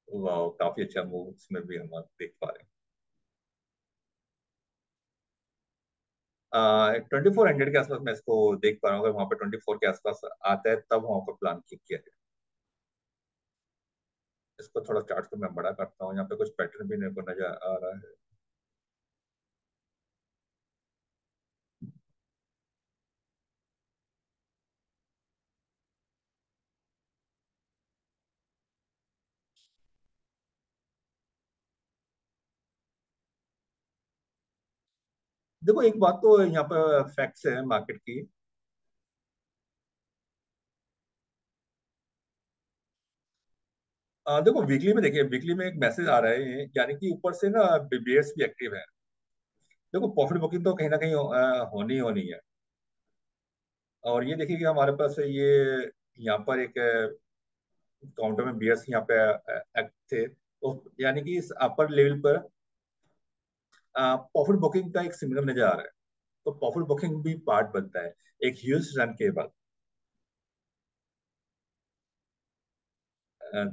वाह, काफी अच्छा मूव इसमें भी हम देख पा रहे हैं। 2400 के आसपास मैं इसको देख पा रहा हूँ। अगर वहां पे 24 के आसपास आता है तब वहां पर प्लान किया जाए। इसको थोड़ा चार्ट को मैं बड़ा करता हूँ, यहाँ पे कुछ पैटर्न भी मेरे को नजर आ रहा है। देखो, एक बात तो यहाँ पे फैक्ट्स है मार्केट की। देखो, वीकली में देखिए, वीकली में एक मैसेज आ रहा है, यानी कि ऊपर से ना बीबीएस भी एक्टिव है। देखो, प्रॉफिट बुकिंग तो कहीं ना कहीं होनी होनी है। और ये देखिए कि हमारे पास ये यहाँ पर एक काउंटर में बीएस यहाँ पे एक्ट थे, तो यानी कि इस अपर लेवल पर प्रॉफिट बुकिंग का एक सिग्नल नजर आ रहा है। तो प्रॉफिट बुकिंग भी पार्ट बनता है एक ह्यूज रन के बाद।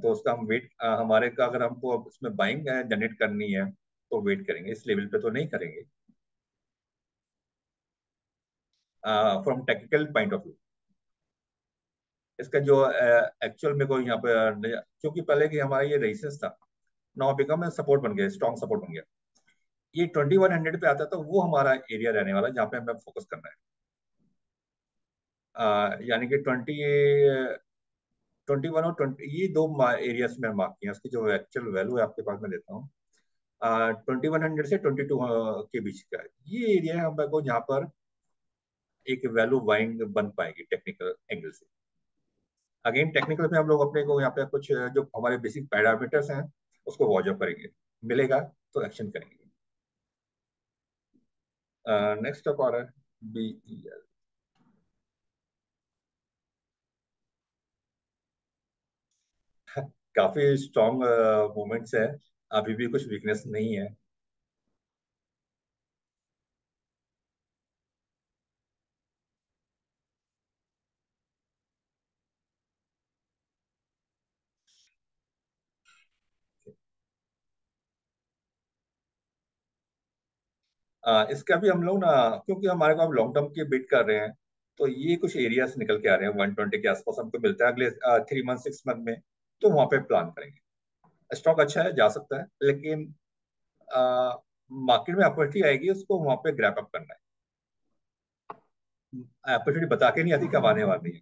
तो उसका हम वेट, हमारे का अगर हमको उसमें बाइंग जनरेट करनी है तो वेट करेंगे, इस लेवल पे तो नहीं करेंगे from technical point of view. इसका जो एक्चुअल में को यहाँ पे क्योंकि पहले की हमारा ये रेजिस्टेंस था, नाउ बिकम सपोर्ट बन गया, स्ट्रॉन्ग सपोर्ट बन गया। ये 2100 पे आता है तो वो हमारा एरिया रहने वाला है जहाँ पे हमें फोकस करना है। यानी कि 21 और 20, ये दो एरियाज में मार्क किए हैं। उसकी जो एक्चुअल वैल्यू है आपके पास में देता हूँ। 2100 से 22 के बीच का ये एरिया है हमको, जहाँ पर एक वैल्यू बाइंग बन पाएगी टेक्निकल एंगल से। अगेन टेक्निकल में हम लोग अपने को यहाँ पे कुछ जो हमारे बेसिक पैरामीटर्स हैं उसको वॉच अप करेंगे, मिलेगा तो एक्शन करेंगे। नेक्स्ट अप आ रहा है BEL। काफी स्ट्रॉन्ग मूवमेंट्स है, अभी भी कुछ वीकनेस नहीं है। इसका भी हम लोग ना, क्योंकि हमारे को अब लॉन्ग टर्म की बिट कर रहे हैं, तो ये कुछ एरियाज निकल के आ रहे हैं 120 के आसपास हमको मिलता है अगले 3 मंथ 6 मंथ में। तो वहां पे प्लान करेंगे। स्टॉक अच्छा है, जा सकता है, लेकिन मार्केट में अपॉर्चुनिटी आएगी, उसको वहां पे ग्रैप अप करना है। अपॉर्चुनिटी बता के नहीं आती कब आने वाली है।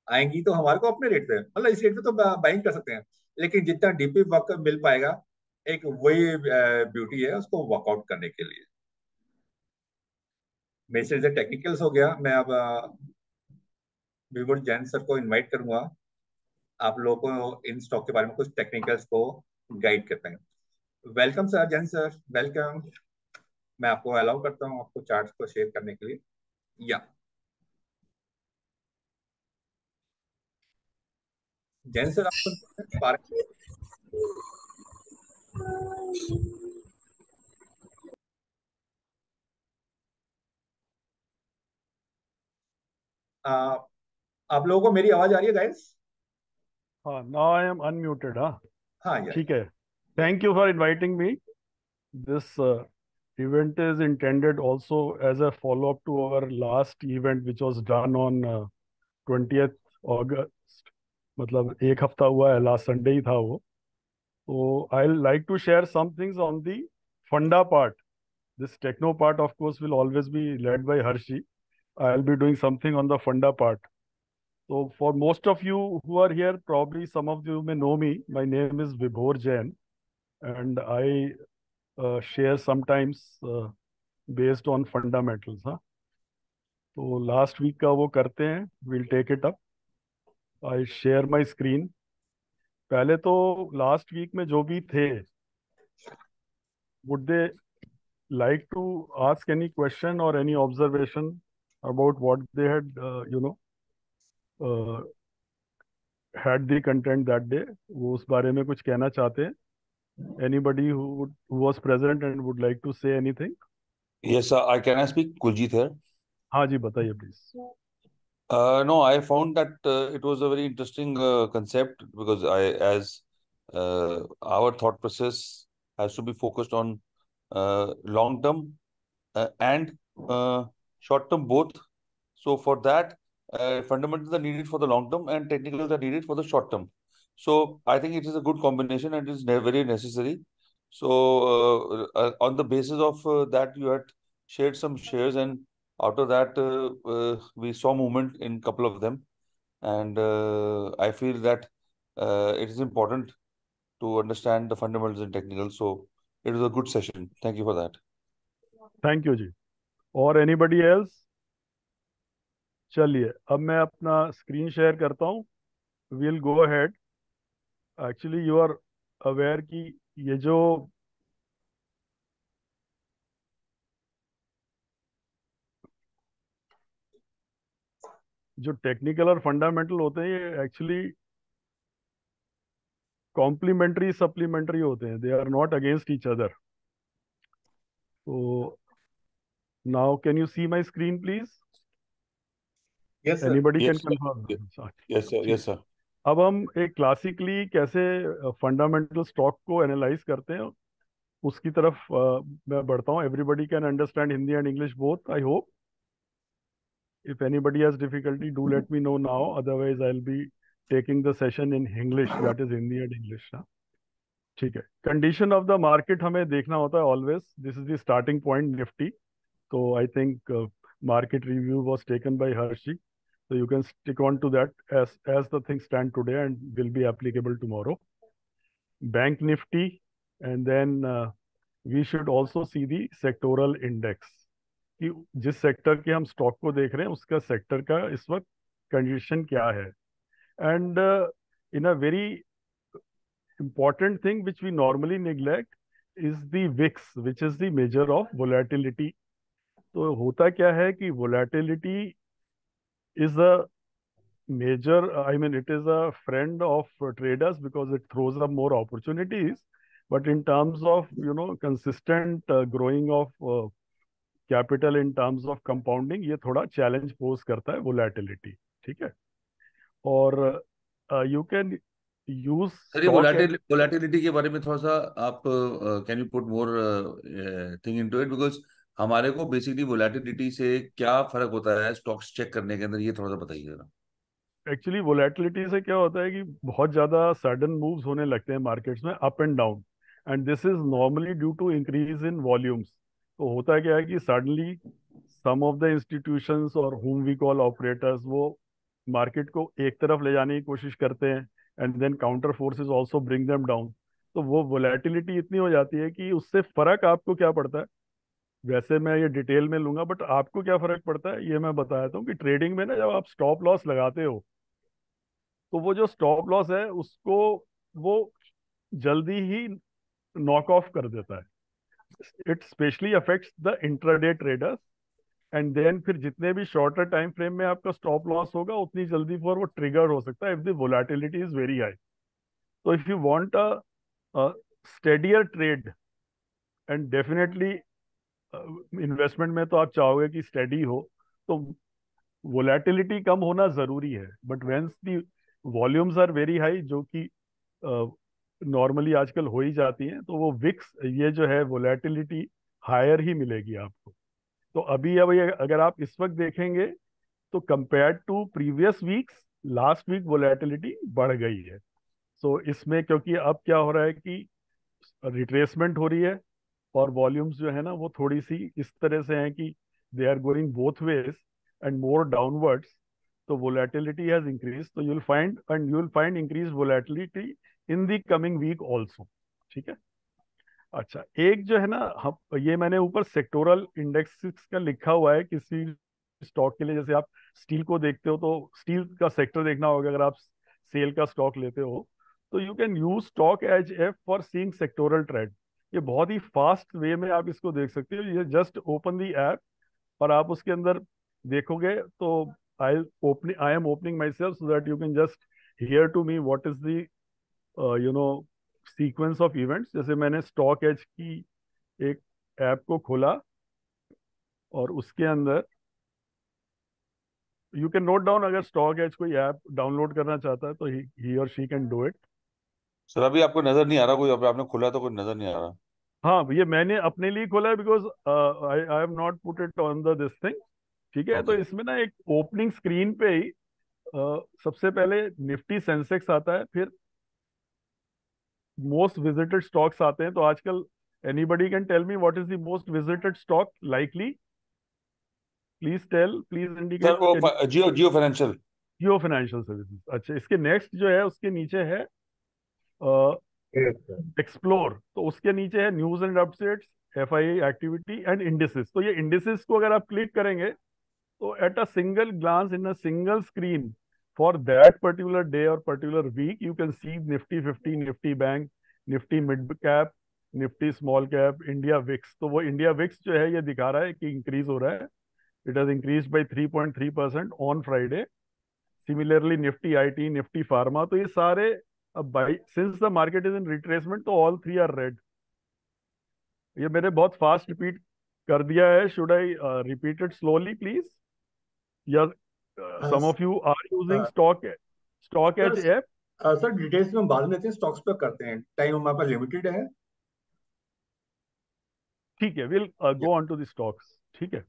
आएंगी तो हमारे को अपने रेट पे, मतलब इस रेट पे तो बाइंग कर सकते हैं, लेकिन जितना डीपी वर्क मिल पाएगा, एक वही ब्यूटी है उसको वर्कआउट करने के लिए। मेरे से टेक्निकल्स हो गया। मैं अब विवुड जैन सर को इनवाइट करूंगा, आप लोगों को इन स्टॉक के बारे में कुछ टेक्निकल्स को गाइड करते हैं। Welcome sir, Jain sir, welcome. मैं आपको अलाउ करता हूँ आपको चार्ट्स को शेयर करने के लिए। या जैन सर, आप सुन आप लोगों को मेरी आवाज आ रही है गाइस? हाँ, now I am unmuted, हाँ हाँ यार, ठीक है। Thank you for inviting me. This event is intended also as a follow-up to our last event which was done on 20th August. मतलब एक हफ्ता हुआ है, लास्ट संडे ही था वो। तो आई like to share some things on the funda part. This techno part of course will always be led by Harshi. I'll be doing something on the funda part. So for most of you who are here, probably some of you may know me. My name is Vibhor Jain, and I share sometimes based on fundamentals. हाँ, तो last week का वो करते हैं, will take it up. I share my screen. पहले तो last week में जो भी थे, would they like to ask any question or any observation about what they had uh, had the content that day? वो उस बारे में कुछ कहना चाहते हैं? Anybody who was present and would like to say anything? Yes, sir. Can I speak? Kuljit here. हाँ जी, बताइए please. No, I found that it was a very interesting concept because as our thought process has to be focused on long term and short term both. So for that, fundamentals are needed for the long term and technicals are needed for the short term. So I think it is a good combination and it is very necessary. So on the basis of that, you had shared some shares, and out of that, we saw movement in couple of them. And I feel that it is important to understand the fundamentals and technicals. So it was a good session. Thank you for that. Thank you ji. और anybody else? चलिए अब मैं अपना screen share करता हूँ। Will go ahead. Actually you are aware कि ये जो टेक्निकल और फंडामेंटल होते हैं ये एक्चुअली कॉम्प्लीमेंट्री सप्लीमेंट्री होते हैं। They are not against each other. तो now can you see my screen please? Yes sir. Anybody can Yes, sir. Confirm? Yes, sir. Yes, sir. अब हम एक क्लासिकली कैसे फंडामेंटल स्टॉक को एनालाइज करते हैं उसकी तरफ मैं बढ़ता हूँ। Everybody can understand Hindi and English both, I hope. If anybody has difficulty, do let me know now. Otherwise, I'll be taking the session in English, that is Hindi and English. हाँ? ठीक है। कंडीशन ऑफ द मार्केट हमें देखना होता है always. This is the starting point Nifty. तो I think market review was taken by Harshi, so you can stick on to that as the things stand today and will be applicable tomorrow. Bank Nifty, and then we should also see the sectoral index कि जिस sector के हम stock को देख रहे हैं उसका sector का इस वक्त कंडीशन क्या है। And in a very important thing which we normally neglect is the VIX, which is the measure of volatility. तो होता क्या है कि volatility is a major, I mean, it is a friend of traders because it throws up more opportunities. But in terms of, consistent growing of capital in terms of compounding, ये थोड़ा challenge pose करता है volatility। ठीक है। और you can use sir ये stock volatility के बारे में थोड़ा सा आप can you put more thing into it, because हमारे को बेसिकली वोलेटिलिटी से क्या फर्क होता है स्टॉक्स चेक करने के अंदर, ये थोड़ा सा बताइए जरा। एक्चुअली वोलेटिलिटी से क्या होता है कि बहुत ज़्यादा सडन मूव्स होने लगते हैं मार्केट्स में up and down, and this is normally due to increase in volumes. तो होता क्या है कि suddenly some of the institutions और हुम वी कॉल ऑपरेटर्स वो मार्केट को एक तरफ ले जाने की कोशिश करते हैं, and then counter forces also bring them down. तो वो वोलेटिलिटी इतनी हो जाती है कि उससे फर्क आपको क्या पड़ता है, वैसे मैं ये डिटेल में लूंगा, बट आपको क्या फर्क पड़ता है ये मैं बता देता हूँ कि ट्रेडिंग में ना जब आप स्टॉप लॉस लगाते हो तो वो जो स्टॉप लॉस है उसको वो जल्दी ही नॉक ऑफ कर देता है। It specially affects the intraday traders, and then फिर जितने भी शॉर्टर टाइम फ्रेम में आपका स्टॉप लॉस होगा उतनी जल्दी फॉर वो ट्रिगर हो सकता है if the volatility is very high. तो if you want a steadier trade, and definitely investment में तो आप चाहोगे कि स्टेडी हो, तो वोलेटिलिटी कम होना जरूरी है। But whence the volumes are very high, जो कि नॉर्मली आजकल हो ही जाती हैं, तो वो विक्स ये जो है वोलेटिलिटी हायर ही मिलेगी आपको। तो अभी अब ये अगर आप इस वक्त देखेंगे तो compare to previous weeks last week volatility बढ़ गई है। सो इसमें क्योंकि अब क्या हो रहा है कि रिट्रेसमेंट हो रही है और वॉल्यूम्स जो है ना वो थोड़ी सी इस तरह से हैं कि they are going both ways and more downwards, तो वोलेटिलिटी हैज इंक्रीज। तो you will find increase volatility in the coming week also. ठीक है। अच्छा, एक जो है ना हम ये मैंने ऊपर सेक्टोरल इंडेक्सेस का लिखा हुआ है किसी स्टॉक के लिए। जैसे आप स्टील को देखते हो तो स्टील का सेक्टर देखना होगा अगर आप सेल का स्टॉक लेते हो, तो you can use stock as F for seeing sectoral trend. ये बहुत ही फास्ट वे में आप इसको देख सकते हो। ये जस्ट ओपन दी ऐप और आप उसके अंदर देखोगे तो I am opening myself so that you can just hear to me what is the sequence of events. जैसे मैंने स्टॉक एज की एक ऐप को खोला और उसके अंदर यू कैन नोट डाउन, अगर स्टॉक एज कोई ऐप डाउनलोड करना चाहता है तो ही और she can do it. Sir अभी आपको नजर नहीं आ रहा कोई, अभी आपने खोला तो कोई नजर नहीं आ रहा। हाँ, ये मैंने अपने लिए खोला है because I I have not put it on the this thing. ठीक है, तो ओके इसमें ना एक ओपनिंग स्क्रीन पे ही सबसे पहले निफ्टी सेंसेक्स आता है, फिर मोस्ट विजिटेड स्टॉक्स आते हैं। तो आजकल anybody can tell me what is the most visited stock likely? Please tell, please sir, indicate. वो Jio Jio financial. Jio financial services. अच्छा, इसके नेक्स्ट जो है उसके नीचे है एक्सप्लोर, तो उसके नीचे है news and updates, FII activity and indices. तो ये इंडिसेस को अगर आप क्लिक करेंगे तो at a single glance in a single screen for that particular day or particular week you can see Nifty 50, Nifty Bank, Nifty Mid Cap, Nifty Small Cap, India VIX। तो वो India VIX जो है ये दिखा रहा है कि increase हो रहा है। It has increase by 3.3% on Friday. Similarly Nifty IT, Nifty pharma, तो ये सारे अब by since the market is in retracement तो ऑल थ्री आर रेड। ये मैंने बहुत फास्ट रिपीट कर दिया है, should I repeat it slowly please? या some of you are using stock edge sir app? Sir details में हम बाद में लेते हैं, स्टॉक्स पे करते हैं, टाइम हमारे पास लिमिटेड है। ठीक है, will go on to the stocks. ठीक है,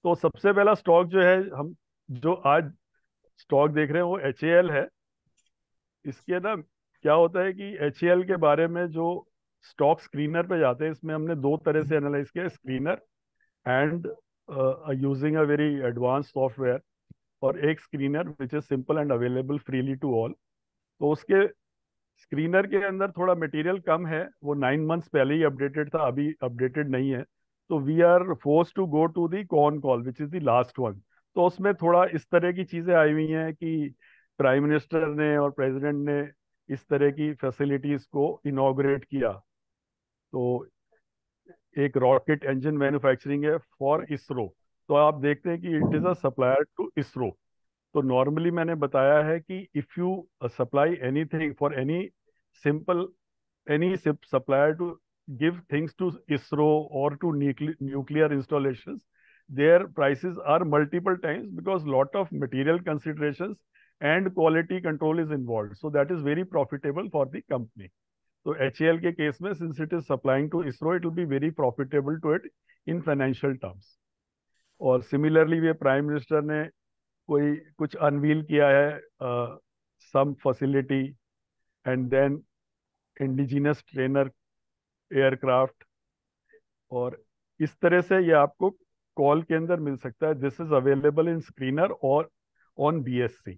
तो सबसे पहला स्टॉक जो है हम जो आज स्टॉक देख रहे हैं वो HAL है। इसके ना क्या होता है कि HAL के बारे में जो स्टॉक स्क्रीनर पे जाते हैं, इसमें हमने दो तरह से एनालाइज किया, screener and using a very advance software, और एक screener which is simple and available freely to all. तो उसके स्क्रीनर के अंदर थोड़ा मटेरियल कम है, वो 9 मंथ्स पहले ही अपडेटेड था, अभी अपडेटेड नहीं है। तो we are force to go to the con call which is the last one. तो उसमें थोड़ा इस तरह की चीजें आई हुई हैं कि प्राइम मिनिस्टर ने और प्रेसिडेंट ने इस तरह की फैसिलिटीज को इनॉग्रेट किया। तो एक रॉकेट इंजन मैन्युफैक्चरिंग है फॉर इसरो। तो आप देखते हैं कि it is a supplier to ISRO. तो नॉर्मली मैंने बताया है कि if you supply anything for any simple any supplier to give things to ISRO or to nuclear installations, their prices are multiple times because lot of material considerations and quality control is involved. So that is very profitable for the company. So HAL के case में since it is supplying to ISRO, it will be very profitable to it in financial terms. और similarly वे prime minister ने कोई कुछ unveil किया है some facility and then indigenous trainer aircraft, और इस तरह से ये आपको कॉल के अंदर मिल सकता है। This is available in screener और on BSE,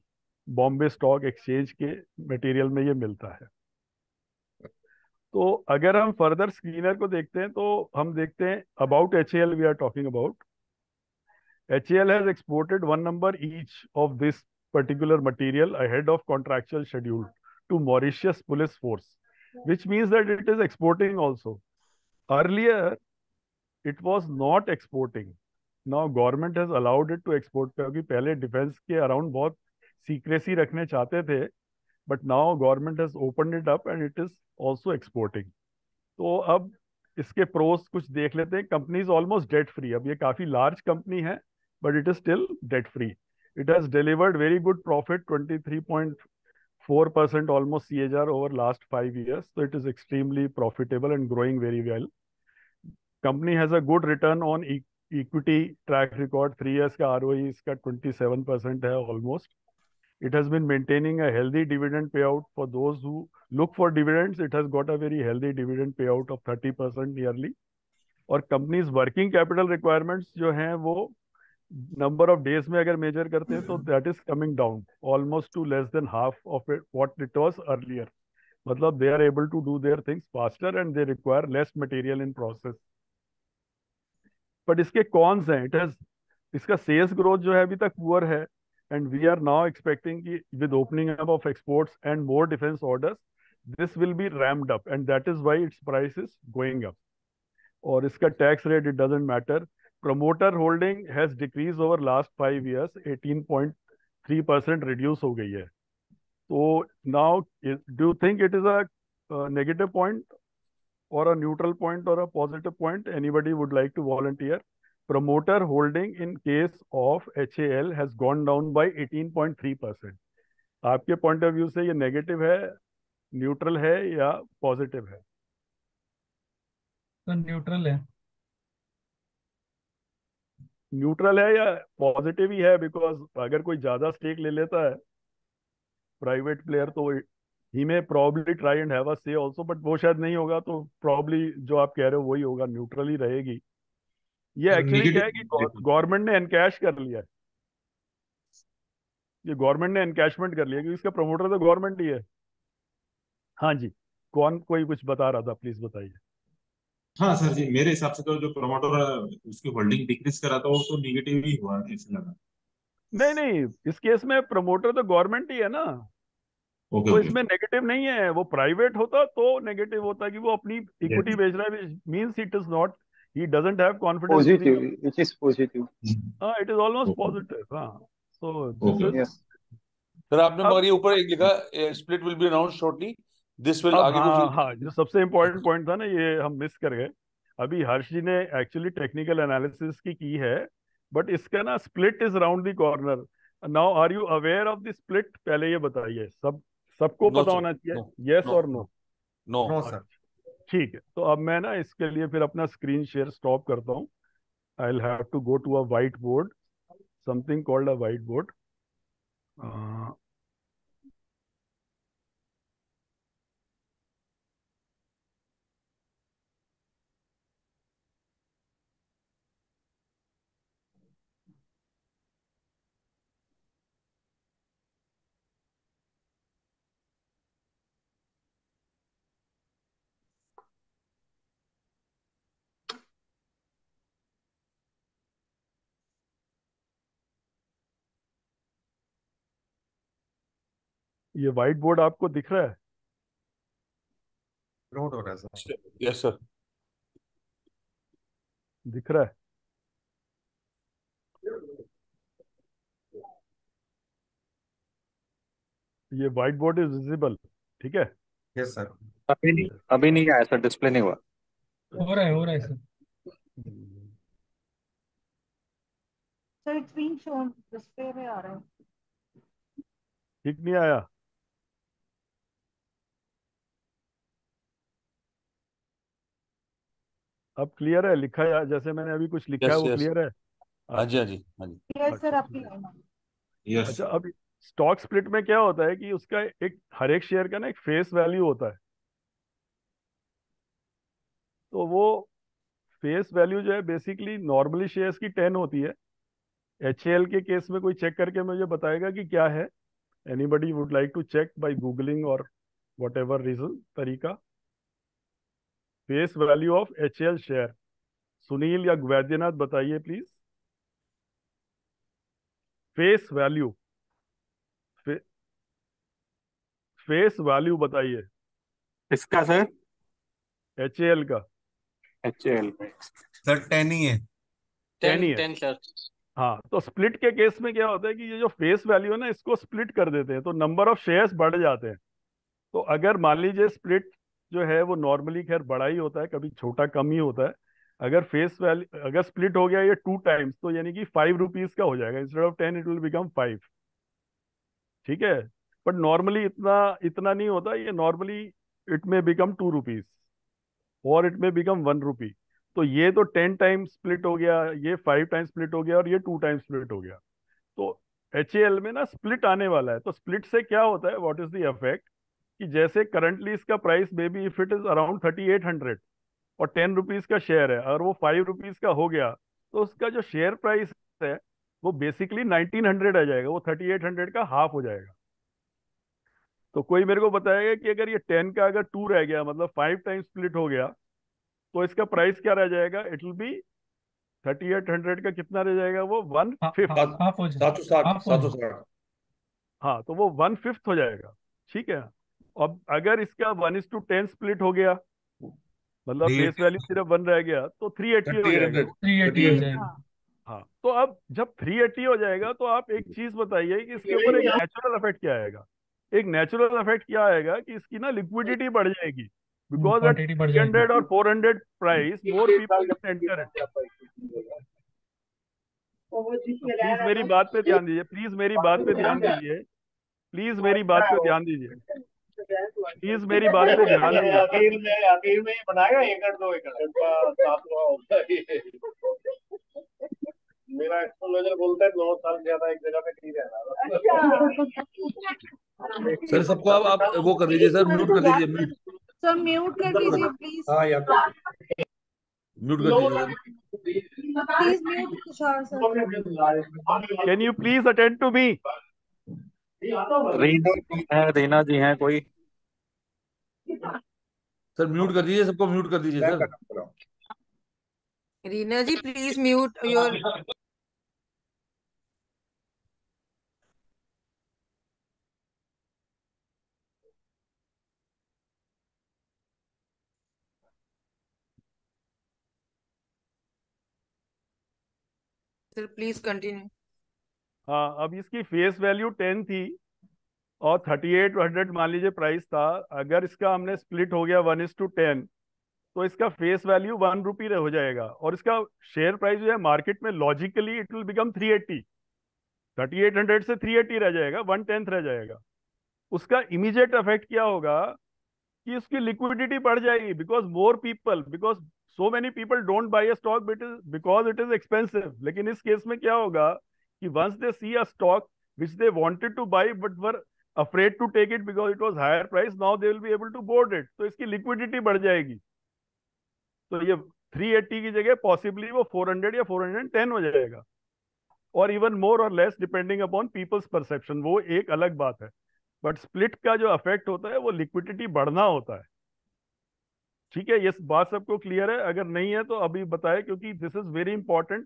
Bombay stock exchange के मटेरियल में ये मिलता है। तो अगर हम फर्दर स्क्रीनर को देखते हैं तो हम देखते हैं about HAL we are talking about. HAL has exported one number each of this particular material ahead of contractual schedule to Mauritius Police Force, which means that it is exporting also. Earlier, it was not exporting. Now government has allowed it to export, क्योंकि पहले defence के around बहुत secrecy रखने चाहते थे, but now government has opened it up and it is also exporting. तो अब इसके प्रोस कुछ देख लेते हैं। Company is almost debt free. अब ये काफी लार्ज कंपनी है but it is still debt free. It has delivered very good profit, 23.4% almost CAGR over last 5 years. So it is extremely profitable and growing very well. Company has a good return on equity track record. 3 years का ROE इसका 27% है almost. It has been maintaining a healthy dividend payout. For those who look for dividends, it has got a very healthy dividend payout of 30% yearly. और company's working capital requirements जो हैं वो number of days में अगर major करते हैं तो that is coming down almost to less than half of it what it was earlier. मतलब they are able to do their things faster and they require less material in process. But इसके cons हैं, it has इसका sales growth जो है अभी तक poor है, and we are now expecting कि with opening up of exports and more defence orders this will be ramped up and that is why it's price is going up. और इसका tax rate it doesn't matter. Promoter holding has decreased over last 5 years, 18.3% reduce हो गई है। तो now do you think it is a negative point or a neutral point or a positive point? Anybody would like to volunteer? promoter holding in case of HAL has gone down by 18.3%. आपके point of view से ये negative है, neutral है या positive है? तो neutral है। Neutral है या पॉजिटिव ही है? बिकॉज अगर कोई ज्यादा स्टेक ले लेता है प्राइवेट प्लेयर तो ही में probably try and have a से आल्सो, बट वो शायद नहीं होगा, तो प्रॉब्ली जो आप कह रहे हो वही होगा, न्यूट्रल ही रहेगी। ये एक्चुअली क्या है कि गवर्नमेंट ने एनकैश कर लिया है, ये गवर्नमेंट ने एनकैशमेंट कर लिया, क्योंकि इसका प्रमोटर तो गवर्नमेंट ही है। हाँ जी, कौन कोई कुछ बता रहा था, प्लीज बताइए। हाँ सर जी, मेरे हिसाब से तो जो प्रमोटर उसकी होल्डिंग डिक्रीज करा था वो तो निगेटिव ही हुआ ऐसे लगा। नहीं नहीं, इस केस में प्रमोटर तो गवर्नमेंट ही है ना, ओके तो ओके। इसमें नेगेटिव नहीं है। वो प्राइवेट होता तो नेगेटिव होता कि वो अपनी इक्विटी बेच रहा है, means it is not, he doesn't have confidence to दी। Positive, it is positive. हाँ, it is almost okay positive. हाँ, so this okay. Is. Yes. Sir आपने अब मगर ये ऊपर एक लिखा, split will be announce shortly, this will अब आगे हाँ कुछ। हाँ, जो सबसे इम्पोर्टेंट पॉइंट था ना, ये हम मिस कर गए। अभी हर्ष जी ने एक्चुअली टेक्निकल एनालिसिस की है, बट इसका ना split is round the corner. Now are you aware of the split? पहले ये बताइए, सबको नो पता सर, होना चाहिए, नो यस नो और नो। नो। No sir. ठीक है, तो अब मैं ना इसके लिए फिर अपना स्क्रीन शेयर स्टॉप करता हूँ। I will have to go to a white board, something called a white board. ये व्हाइट बोर्ड आपको दिख रहा है? लोड हो रहा है सर। Yes sir. दिख रहा है? ये व्हाइट बोर्ड इज विजिबल, ठीक है? Yes sir. अभी नहीं आया सर, डिस्प्ले नहीं हुआ। हो रहा है sir. So it's being shown, display में आ रहा है। ठीक नहीं आया? अब क्लियर है? लिखा है जैसे मैंने अभी कुछ लिखा है यस वो यस। क्लियर है? हाँ जी, अच्छा हाँ जी, हाँ जी। Yes अच्छा सर, ठीक आपकी है। लाइन आ गई। यस। अच्छा, अब स्टॉक स्प्लिट में क्या होता है कि उसका एक हर एक शेयर का ना एक फेस वैल्यू होता है। तो वो फेस वैल्यू जो है बेसिकली नॉर्मली शेयर्स की 10 होती है। HAL के केस में कोई चेक करके मुझे बताएगा कि क्या है? Anybody would like to check by googling और वट एवर रीजन तरीका? Face value of HAL share, Sunil या वैद्यनाथ बताइए please. Face value, face value बताइए इसका सर? HAL का। HAL सर 10 ही है। 10 ही है। 10 सर। हाँ, तो स्प्लिट के केस में क्या होता है कि ये जो फेस वैल्यू है ना, इसको स्प्लिट कर देते हैं तो नंबर ऑफ शेयर्स बढ़ जाते हैं। तो अगर मान लीजिए स्प्लिट जो है वो नॉर्मली खैर बड़ा ही होता है, कभी छोटा कम ही होता है। अगर फेस वैल्यू अगर स्प्लिट हो गया ये 2 टाइम्स, तो यानी कि 5 रुपीज का हो जाएगा, instead of 10 it will become 5। ठीक है, बट नॉर्मली इतना इतना नहीं होता, ये नॉर्मली इट में बिकम 2 रुपीज और इट में बिकम 1 रुपी। तो ये तो 10 टाइम्स स्प्लिट हो गया, ये 5 टाइम्स स्प्लिट हो गया और ये 2 टाइम्स स्प्लिट हो गया। तो HAL में ना स्प्लिट आने वाला है। तो स्प्लिट से क्या होता है, व्हाट इज द इफेक्ट, कि जैसे करंटली इसका price may be if it is around 3800 और 10 रुपीज का शेयर है और वो 5 रुपीज का हो गया, तो उसका जो शेयर प्राइस है वो बेसिकली 1900 आ जाएगा, वो 3800 का हाफ हो जाएगा। तो कोई मेरे को बताएगा कि अगर ये 10 का अगर 2 रह गया, मतलब 5 टाइम्स स्प्लिट हो गया, तो इसका प्राइस क्या रह जाएगा? इट विल बी 3800 का कितना रह जाएगा? वो 1/5। हाफ हो जाए, 760। हाँ, तो वो 1/5 हो जाएगा। ठीक है, अब अगर इसका 1:10 स्प्लिट हो गया, मतलब फेस वैल्यू सिर्फ 1 रह गया, तो 380 हो जाएगा। 380 हो जाएगा। हाँ, तो अब जब 380 हो जाएगा तो आप एक चीज बताइए कि इसके ऊपर एक नेचुरल इफेक्ट क्या आएगा? एक नेचुरल इफेक्ट क्या आएगा कि इसकी ना लिक्विडिटी बढ़ जाएगी, बिकॉज एट क्वांटिटी बढ़ जाएगी। 300 और 400 price more people can enter it. Please मेरी बात पे ध्यान दीजिए, प्लीज मेरी बात पे ध्यान दीजिए, प्लीज मेरी बात पे ध्यान दीजिए, प्लीज मेरी बात पे ध्यान दीजिए। आखिर में बनाएगा 1 एकड़ 2 एकड़ का साफ हुआ होता है ये। मेरा एस्ट्रोलॉजर बोलता है 9 साल ज्यादा एक जगह पे नहीं रहना। सर सबको आप वो कर दीजिए सर, म्यूट कर दीजिए, म्यूट सर म्यूट कर दीजिए प्लीज। हाँ यार, म्यूट कर दीजिए sir. Please mute Tushar sir. Can you please attend to me? Reena ji हैं कोई? सर म्यूट कर दीजिए, सबको म्यूट कर दीजिए मैं सर। कर रहा हूँ। Reena ji please mute your. Sir please continue. हाँ, अब इसकी फेस वैल्यू 10 थी और 3800 मान लीजिए प्राइस था। अगर इसका हमने स्प्लिट हो गया 1:10, तो इसका फेस वैल्यू 1 रुपी हो जाएगा और इसका शेयर प्राइस जो है मार्केट में लॉजिकली इट विल बिकम 380। 3800 से 380 रह जाएगा, 1/10 रह जाएगा। उसका इमीडिएट इफेक्ट क्या होगा कि उसकी लिक्विडिटी बढ़ जाएगी, because so many people don't buy a stock because it is expensive. लेकिन इस केस में क्या होगा कि once they see a stock which they wanted to buy but were afraid to take it because it was higher price, now they will be able to board it, तो इसकी liquidity बढ़ जाएगी। तो ये 380 की जगह पॉसिबली वो 400 या 410 हो जाएगा, और इवन मोर और less depending upon peoples perception, वो एक अलग बात है। बट स्प्लिट का जो इफेक्ट होता है वो लिक्विडिटी बढ़ना होता है। ठीक है, ये बात सबको क्लियर है? अगर नहीं है तो अभी बताएं, क्योंकि दिस इज वेरी इंपॉर्टेंट।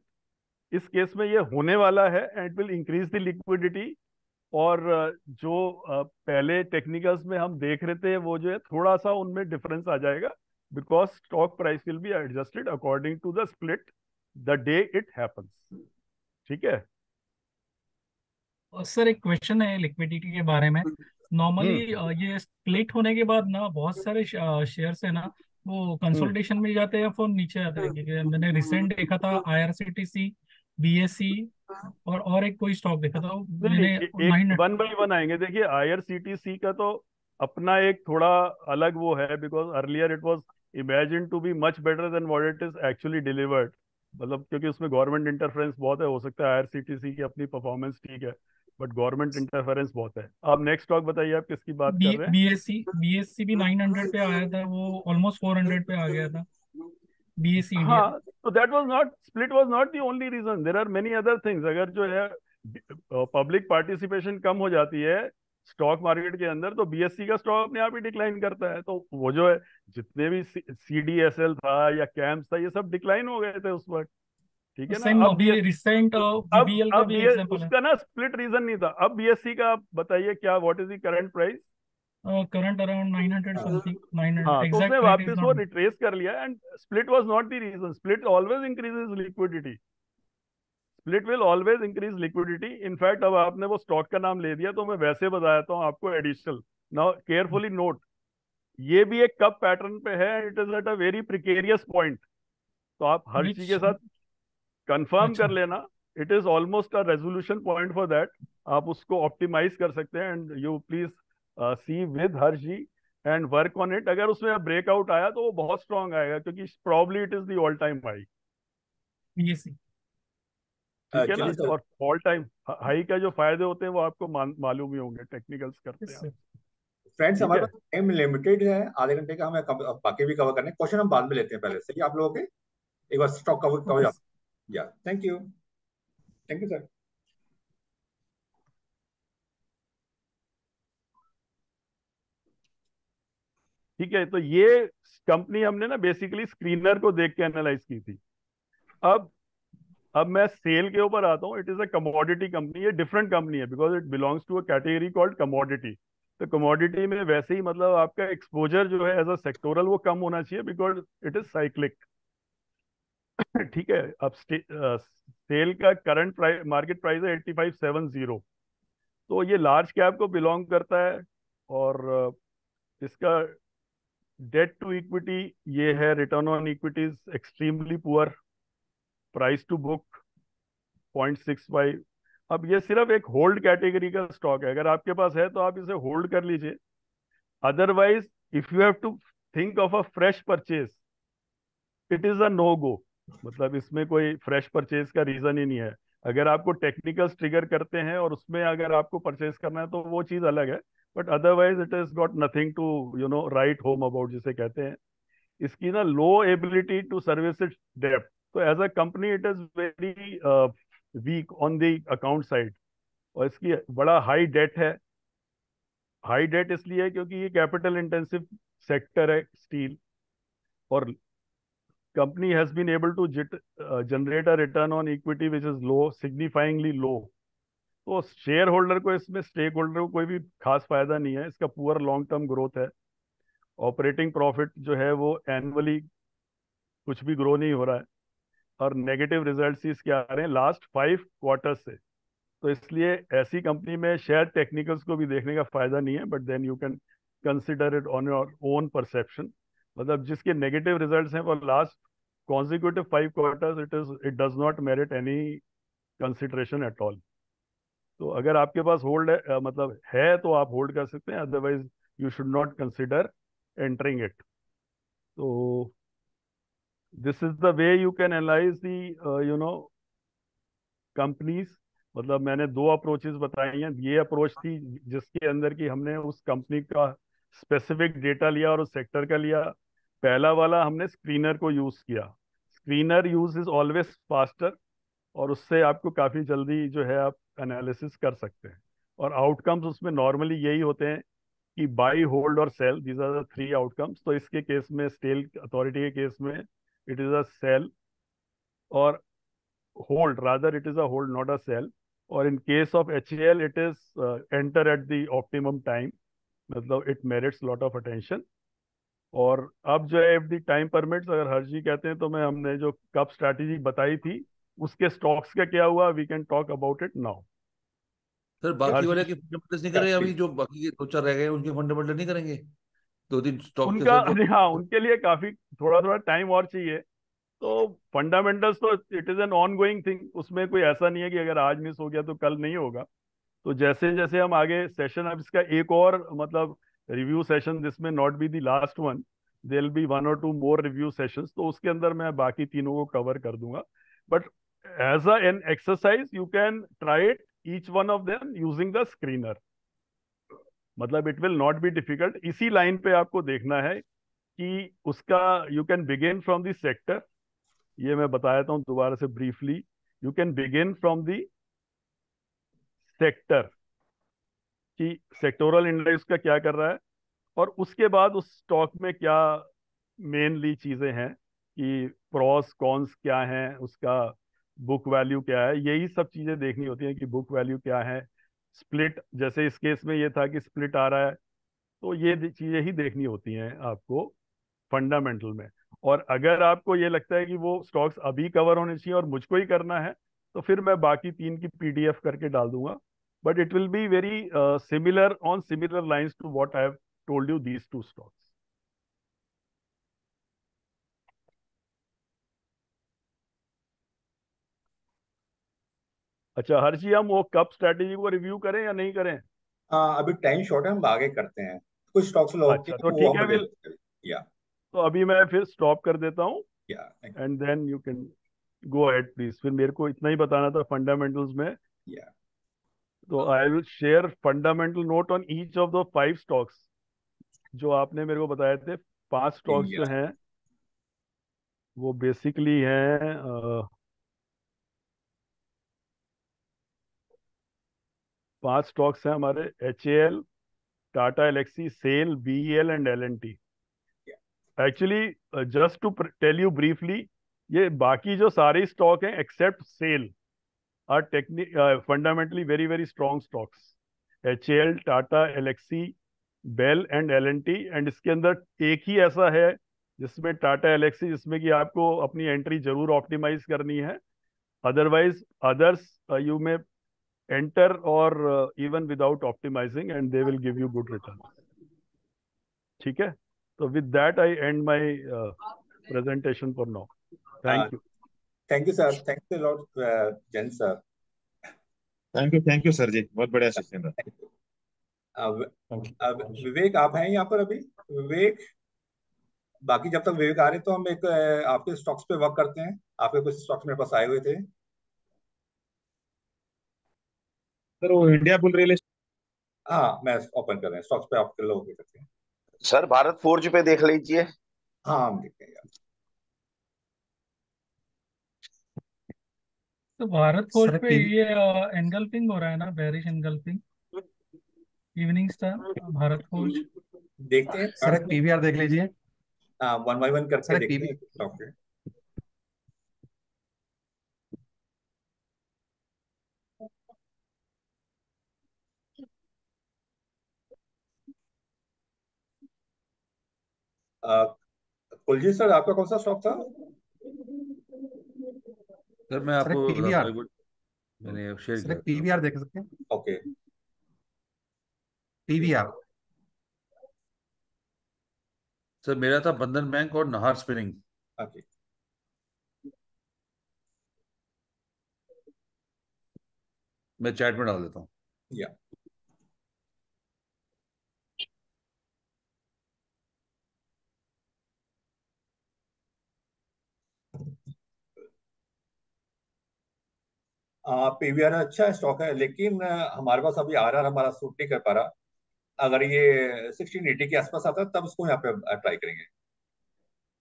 इस केस में ये होने वाला है and it will increase the liquidity. और जो पहले टेक्निकल्स में हम देख रहे थे वो जो है थोड़ा सा उनमें डिफरेंस आ जाएगा, because stock price will be adjusted according to the split the day it happens. ठीक है सर एक क्वेश्चन है लिक्विडिटी के बारे में। नॉर्मली ये स्प्लिट होने के बाद ना बहुत सारे शेयर्स है ना वो कंसोलिडेशन में जाते हैं या फिर नीचे आते हैं, क्योंकि मैंने रिसेंट देखा था आईआरसीटीसी, बीएससी और एक कोई स्टॉक देखा था मैंने एक 900। 1 बाय 1 आएंगे। देखिए आईआरसीटीसी का तो अपना एक थोड़ा अलग वो है, because earlier it was imagine to be much better than what it is actually delivered. मतलब क्योंकि उसमें गवर्नमेंट इंटरफेरेंस बहुत है, हो सकता है आईआरसीटीसी की अपनी परफॉर्मेंस ठीक है बट गवर्नमेंट इंटरफेरेंस बहुत है। आप नेक्स्ट स्टॉक बताइए, आप किसकी बात कर रहे हैं? बीएससी भी 900 पे आया था, वो ऑलमोस्ट 400 पे आ गया था बीएससी इंडिया। हाँ, तो that was not, split was not the only reason, there are many other things. अगर जो है पब्लिक पार्टिसिपेशन कम हो जाती है स्टॉक मार्केट के अंदर, तो बीएससी का स्टॉक अपने आप ही डिक्लाइन करता है। तो वो जो है जितने भी सीडीएसएल था या कैम्स था, ये सब डिक्लाइन हो गए थे उस वक्त। ठीक है ना? सेम अब अभी रिसेंट बीबीएल का अब भी ये एग्जांपल है। उसका ना स्प्लिट रीजन नहीं था। अब बीएससी का आप बताइए क्या, what is the current price? Current around 900 something, 900 हाँ, तो उसने एग्जैक्ट प्राइस इज वापस वो नॉट। रिट्रेस कर लिया and split was not the reason. Split always increases liquidity, split will always increase liquidity. In fact अब आपने वो स्टॉक का नाम ले दिया तो मैं वैसे बताता हूँ आपको एडिशनल। नाउ केयरफुली नोट, ये भी एक कप पैटर्न पे है, it is at a very precarious point. तो आप हर चीज के साथ कंफर्म कर लेना, it is almost a resolution point for that. आप उसको ऑप्टिमाइज कर सकते हैं and you please see with Harsh ji and work on it. अगर उसमें ब्रेकआउट आया तो वो बहुत स्ट्रांग आएगा, क्योंकि probably it is the all time high. BSc ठीक है ना? चलिए सर, और ऑल टाइम हाई का जो फायदे होते हैं वो आपको मालूम ही होंगे, टेक्निकल्स करते हैं आप। फ्रेंड्स ठीक हमारे है, पास टाइम लिमिटेड है, आधे घंटे का, हमें बाकी भी कवर करने हैं। क्वेश्चन हम बाद में लेते हैं, पहले सही है आप लोगों के? एक बार स्टॉक कवर कवर या thank you, thank you sir. ठीक है। तो ये कंपनी हमने ना बेसिकली स्क्रीनर को देख के एनालाइज की थी। अब मैं सेल के ऊपर आता हूँ। It is a commodity company, ये डिफरेंट कंपनी है because it belongs to a category called commodity. तो कमोडिटी में वैसे ही मतलब आपका एक्सपोजर जो है एज अ सेक्टोरल वो कम होना चाहिए बिकॉज इट इज साइक्लिक। ठीक है। अब सेल का करंट प्राइस, मार्केट प्राइस है 8570। तो ये लार्ज कैप को बिलोंग करता है और इसका डेट टू इक्विटी ये है, return on equities extremely poor, price to book 0.65। अब ये सिर्फ एक होल्ड कैटेगरी का स्टॉक है, अगर आपके पास है तो आप इसे होल्ड कर लीजिए। Otherwise if you have to think of a fresh purchase, it is a no go. मतलब इसमें कोई फ्रेश परचेज का रीजन ही नहीं है। अगर आपको टेक्निकल्स ट्रिगर करते हैं और उसमें अगर आपको परचेज करना है तो वो चीज अलग है, but otherwise it is got nothing to write home about, जिसे कहते हैं। इसकी ना low ability to service its डेब्ट, तो as a company it is very weak on the account side. और इसकी बड़ा हाई डेट है। हाई डेट इसलिए है क्योंकि ये कैपिटल इंटेंसिव सेक्टर है, स्टील, और company has been able to generate a return on equity which is low, signifyingly low। तो शेयर होल्डर को, इसमें स्टेक होल्डर को कोई भी खास फायदा नहीं है। इसका पुअर लॉन्ग टर्म ग्रोथ है। ऑपरेटिंग प्रॉफिट जो है वो एनुअली कुछ भी ग्रो नहीं हो रहा है, और नेगेटिव रिजल्ट्स इसके आ रहे हैं लास्ट 5 क्वार्टर से। तो इसलिए ऐसी कंपनी में शायद टेक्निकल्स को भी देखने का फायदा नहीं है, but then you can consider it on your own perception. मतलब जिसके नेगेटिव रिजल्ट्स हैं for last consecutive 5 quarters, it does not merit any consideration at all। तो अगर आपके पास होल्ड है, मतलब है, तो आप होल्ड कर सकते हैं, otherwise you should not consider entering it. तो this is the way you can analyse the companies. मतलब मैंने 2 अप्रोचेस बताई हैं। ये अप्रोच थी जिसके अंदर कि हमने उस कंपनी का स्पेसिफिक डेटा लिया और उस सेक्टर का लिया। पहला वाला हमने स्क्रीनर को यूज किया। Screener use is always faster, और उससे आपको काफी जल्दी जो है आप एनालिसिस कर सकते हैं। और आउटकम्स उसमें नॉर्मली यही होते हैं कि बाई, होल्ड और sell, these are the 3 outcomes. तो इसके केस में, स्टेल अथॉरिटी के केस में, इट इज अ सेल, और hold, rather it is a hold, not a sell। और in case of HAL it is enter at the optimum time, मतलब it merits lot of attention। और अब जो है if the time permits, अगर हर्षी कहते हैं तो मैं, हमने जो कप स्ट्रैटेजी बताई थी उसके स्टॉक्स का क्या हुआ, we can talk about it now। Sir बाकी वाले हर्षी, के फंडामेंटल्स नहीं कर रहे हैं अभी, जो बाकी के 2-4 रह गए हैं उनके फंडामेंटल नहीं करेंगे? 2-3 स्टॉक थे उनका सर जो। हाँ, उनके लिए काफी थोड़ा थोड़ा टाइम और चाहिए। तो फंडामेंटल्स तो it is an on going thing, उसमें कोई ऐसा नहीं है कि अगर आज मिस हो गया तो कल नहीं होगा। तो जैसे जैसे हम आगे सेशन, अब इसका एक और मतलब review session, this may not be the last one, there will be 1 or 2 more review sessions, तो उसके अंदर मैं बाकी तीनों को कवर कर दूंगा। But as an exercise you can try it, each one of them using the screener. मतलब it will not be difficult. इसी लाइन पे आपको देखना है कि उसका, you can begin from the sector. ये मैं बता देता हूं दोबारा से briefly. You can begin from the sector कि सेक्टोरल इंडेक्स का क्या कर रहा है, और उसके बाद उस स्टॉक में क्या मेनली चीजें हैं, कि प्रॉस कॉन्स क्या हैं, उसका बुक वैल्यू क्या है। यही सब चीजें देखनी होती हैं कि बुक वैल्यू क्या है। स्प्लिट, जैसे इस केस में ये था कि स्प्लिट आ रहा है, तो ये चीजें ही देखनी होती हैं आपको फंडामेंटल में। और अगर आपको ये लगता है कि वो स्टॉक्स अभी कवर होने चाहिए और मुझको ही करना है, तो फिर मैं बाकी 3 की PDF करके डाल दूंगा। But it will be very similar, on similar lines to what I have told you these 2 stocks. अच्छा हर्षी, हम वो कप स्ट्रैटेजी को रिव्यू करें या नहीं करें? अभी टाइम शॉर्ट है, हम आगे करते हैं। कुछ स्टॉक्स लोग के अच्छा तो वो ठीक हम है, ले फिर लेते हैं। या तो अभी मैं फिर स्टॉप कर देता हूँ, या and then you can go ahead please. फिर मेरे को इतना ही बताना था फंडामेंटल्स में। या तो I will share fundamental note on each of the 5 stocks जो आपने मेरे को बताए थे। 5 स्टॉक्स जो या हैं वो बेसिकली हैं 5 स्टॉक्स हैं हमारे: HAL, Tata Elxsi, SAIL, BEL and L&T। Actually just to tell you briefly, ये बाकी जो सारे स्टॉक हैं except SAIL are fundamentally very very strong stocks. HAL, Tata Elxsi, BEL and L&T। And इसके अंदर एक ही ऐसा है जिसमें टाटा एलेक्सी, जिसमें कि आपको अपनी एंट्री जरूर ऑप्टिमाइज करनी है। Otherwise others you may enter और even without optimising, and they will give you good return. ठीक है, तो with that I end my presentation for now. Thank you. Thank you sir, thank you lot Jain sir. Thank you sir ji, बहुत बढ़िया session रहा। अब विवेक आप हैं यहाँ पर अभी? विवेक, बाकी जब तक विवेक आ रहे तो हम एक आपके स्टॉक्स पे वर्क करते हैं। आपके कुछ स्टॉक्स मेरे पास आए हुए थे। सर वो इंडिया बुल रियल हाँ, मैं ओपन कर रहे हैं स्टॉक्स पे, आप लोग देख सकते हैं। सर भारत फोर्ज पे देख लीजिए। हाँ, हम देखते हैं यार। तो भारत फोर्ज सर पे ये एनगल्फिंग हो रहा है ना, bearish engulfing. Evening star Bharat forge. देखते हैं सर एक पीवीआर देख लीजिए। हाँ, वन बाय वन करके सर एक देखते पीवी हैं स्टॉक पे। कुलजीत सर, आपका कौन सा स्टॉक था? सर मैं सर एक आपको बताता पीवीआर हूँ, एक मिनट, मैंने शेयर सर किया एक था। पीवीआर देख सकते हैं। ओके, पीवीआर सर मेरा था बंधन बैंक और नाहर स्पिनिंग। ओके। मैं चैट में डाल देता हूँ। या पीवीआर अच्छा स्टॉक है, लेकिन हमारे पास अभी आरआर हमारा सूट नहीं कर पा रहा। अगर ये 1680 के आसपास आता है तब उसको यहाँ पे ट्राई करेंगे।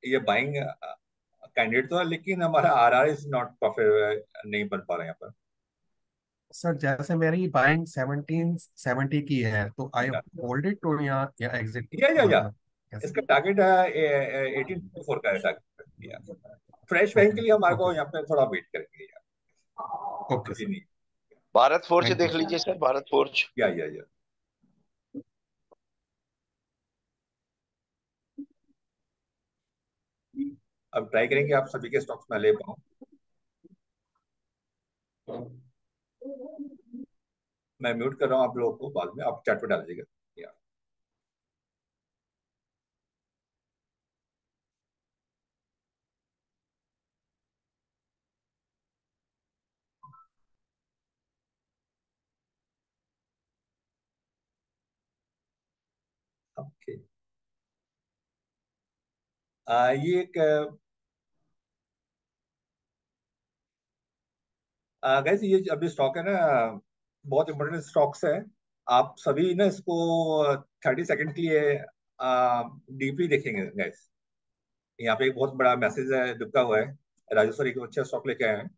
ये बाइंग कैंडिडेट तो है, लेकिन हमारा आरआर इज नॉट प्रॉफिट, नहीं बन पा रहा है यहाँ पर। सर जैसे मेरी बाइंग 1770 की है तो आई होल्ड इट टू या एग्जिट या मतलब कैसे? इसका टारगेट 1824 का टारगेट। फ्रेश बाइंग ओके के लिए हमारे ओके को यहाँ पे थोड़ा वेट करेंगे यार। ओके अभी सर, नहीं। भारत फोर्ज थैंक यू देख सर। लीजिए सर, भारत फोर्ज। या अब ट्राई करेंगे आप सभी के स्टॉक्स में ले पाऊँ। मैं म्यूट कर रहा हूँ आप लोगों को, बाद में आप चैट पे डाल दीजिएगा। या ओके। ये एक गैस, ये अभी स्टॉक है ना, बहुत इंपॉर्टेंट स्टॉक्स है। आप सभी ना इसको 30 सेकंड के लिए डीपली देखेंगे गैस। यहाँ पे एक बहुत बड़ा मैसेज है दुबका हुआ है। राजू सर एक अच्छा स्टॉक लेके आए हैं।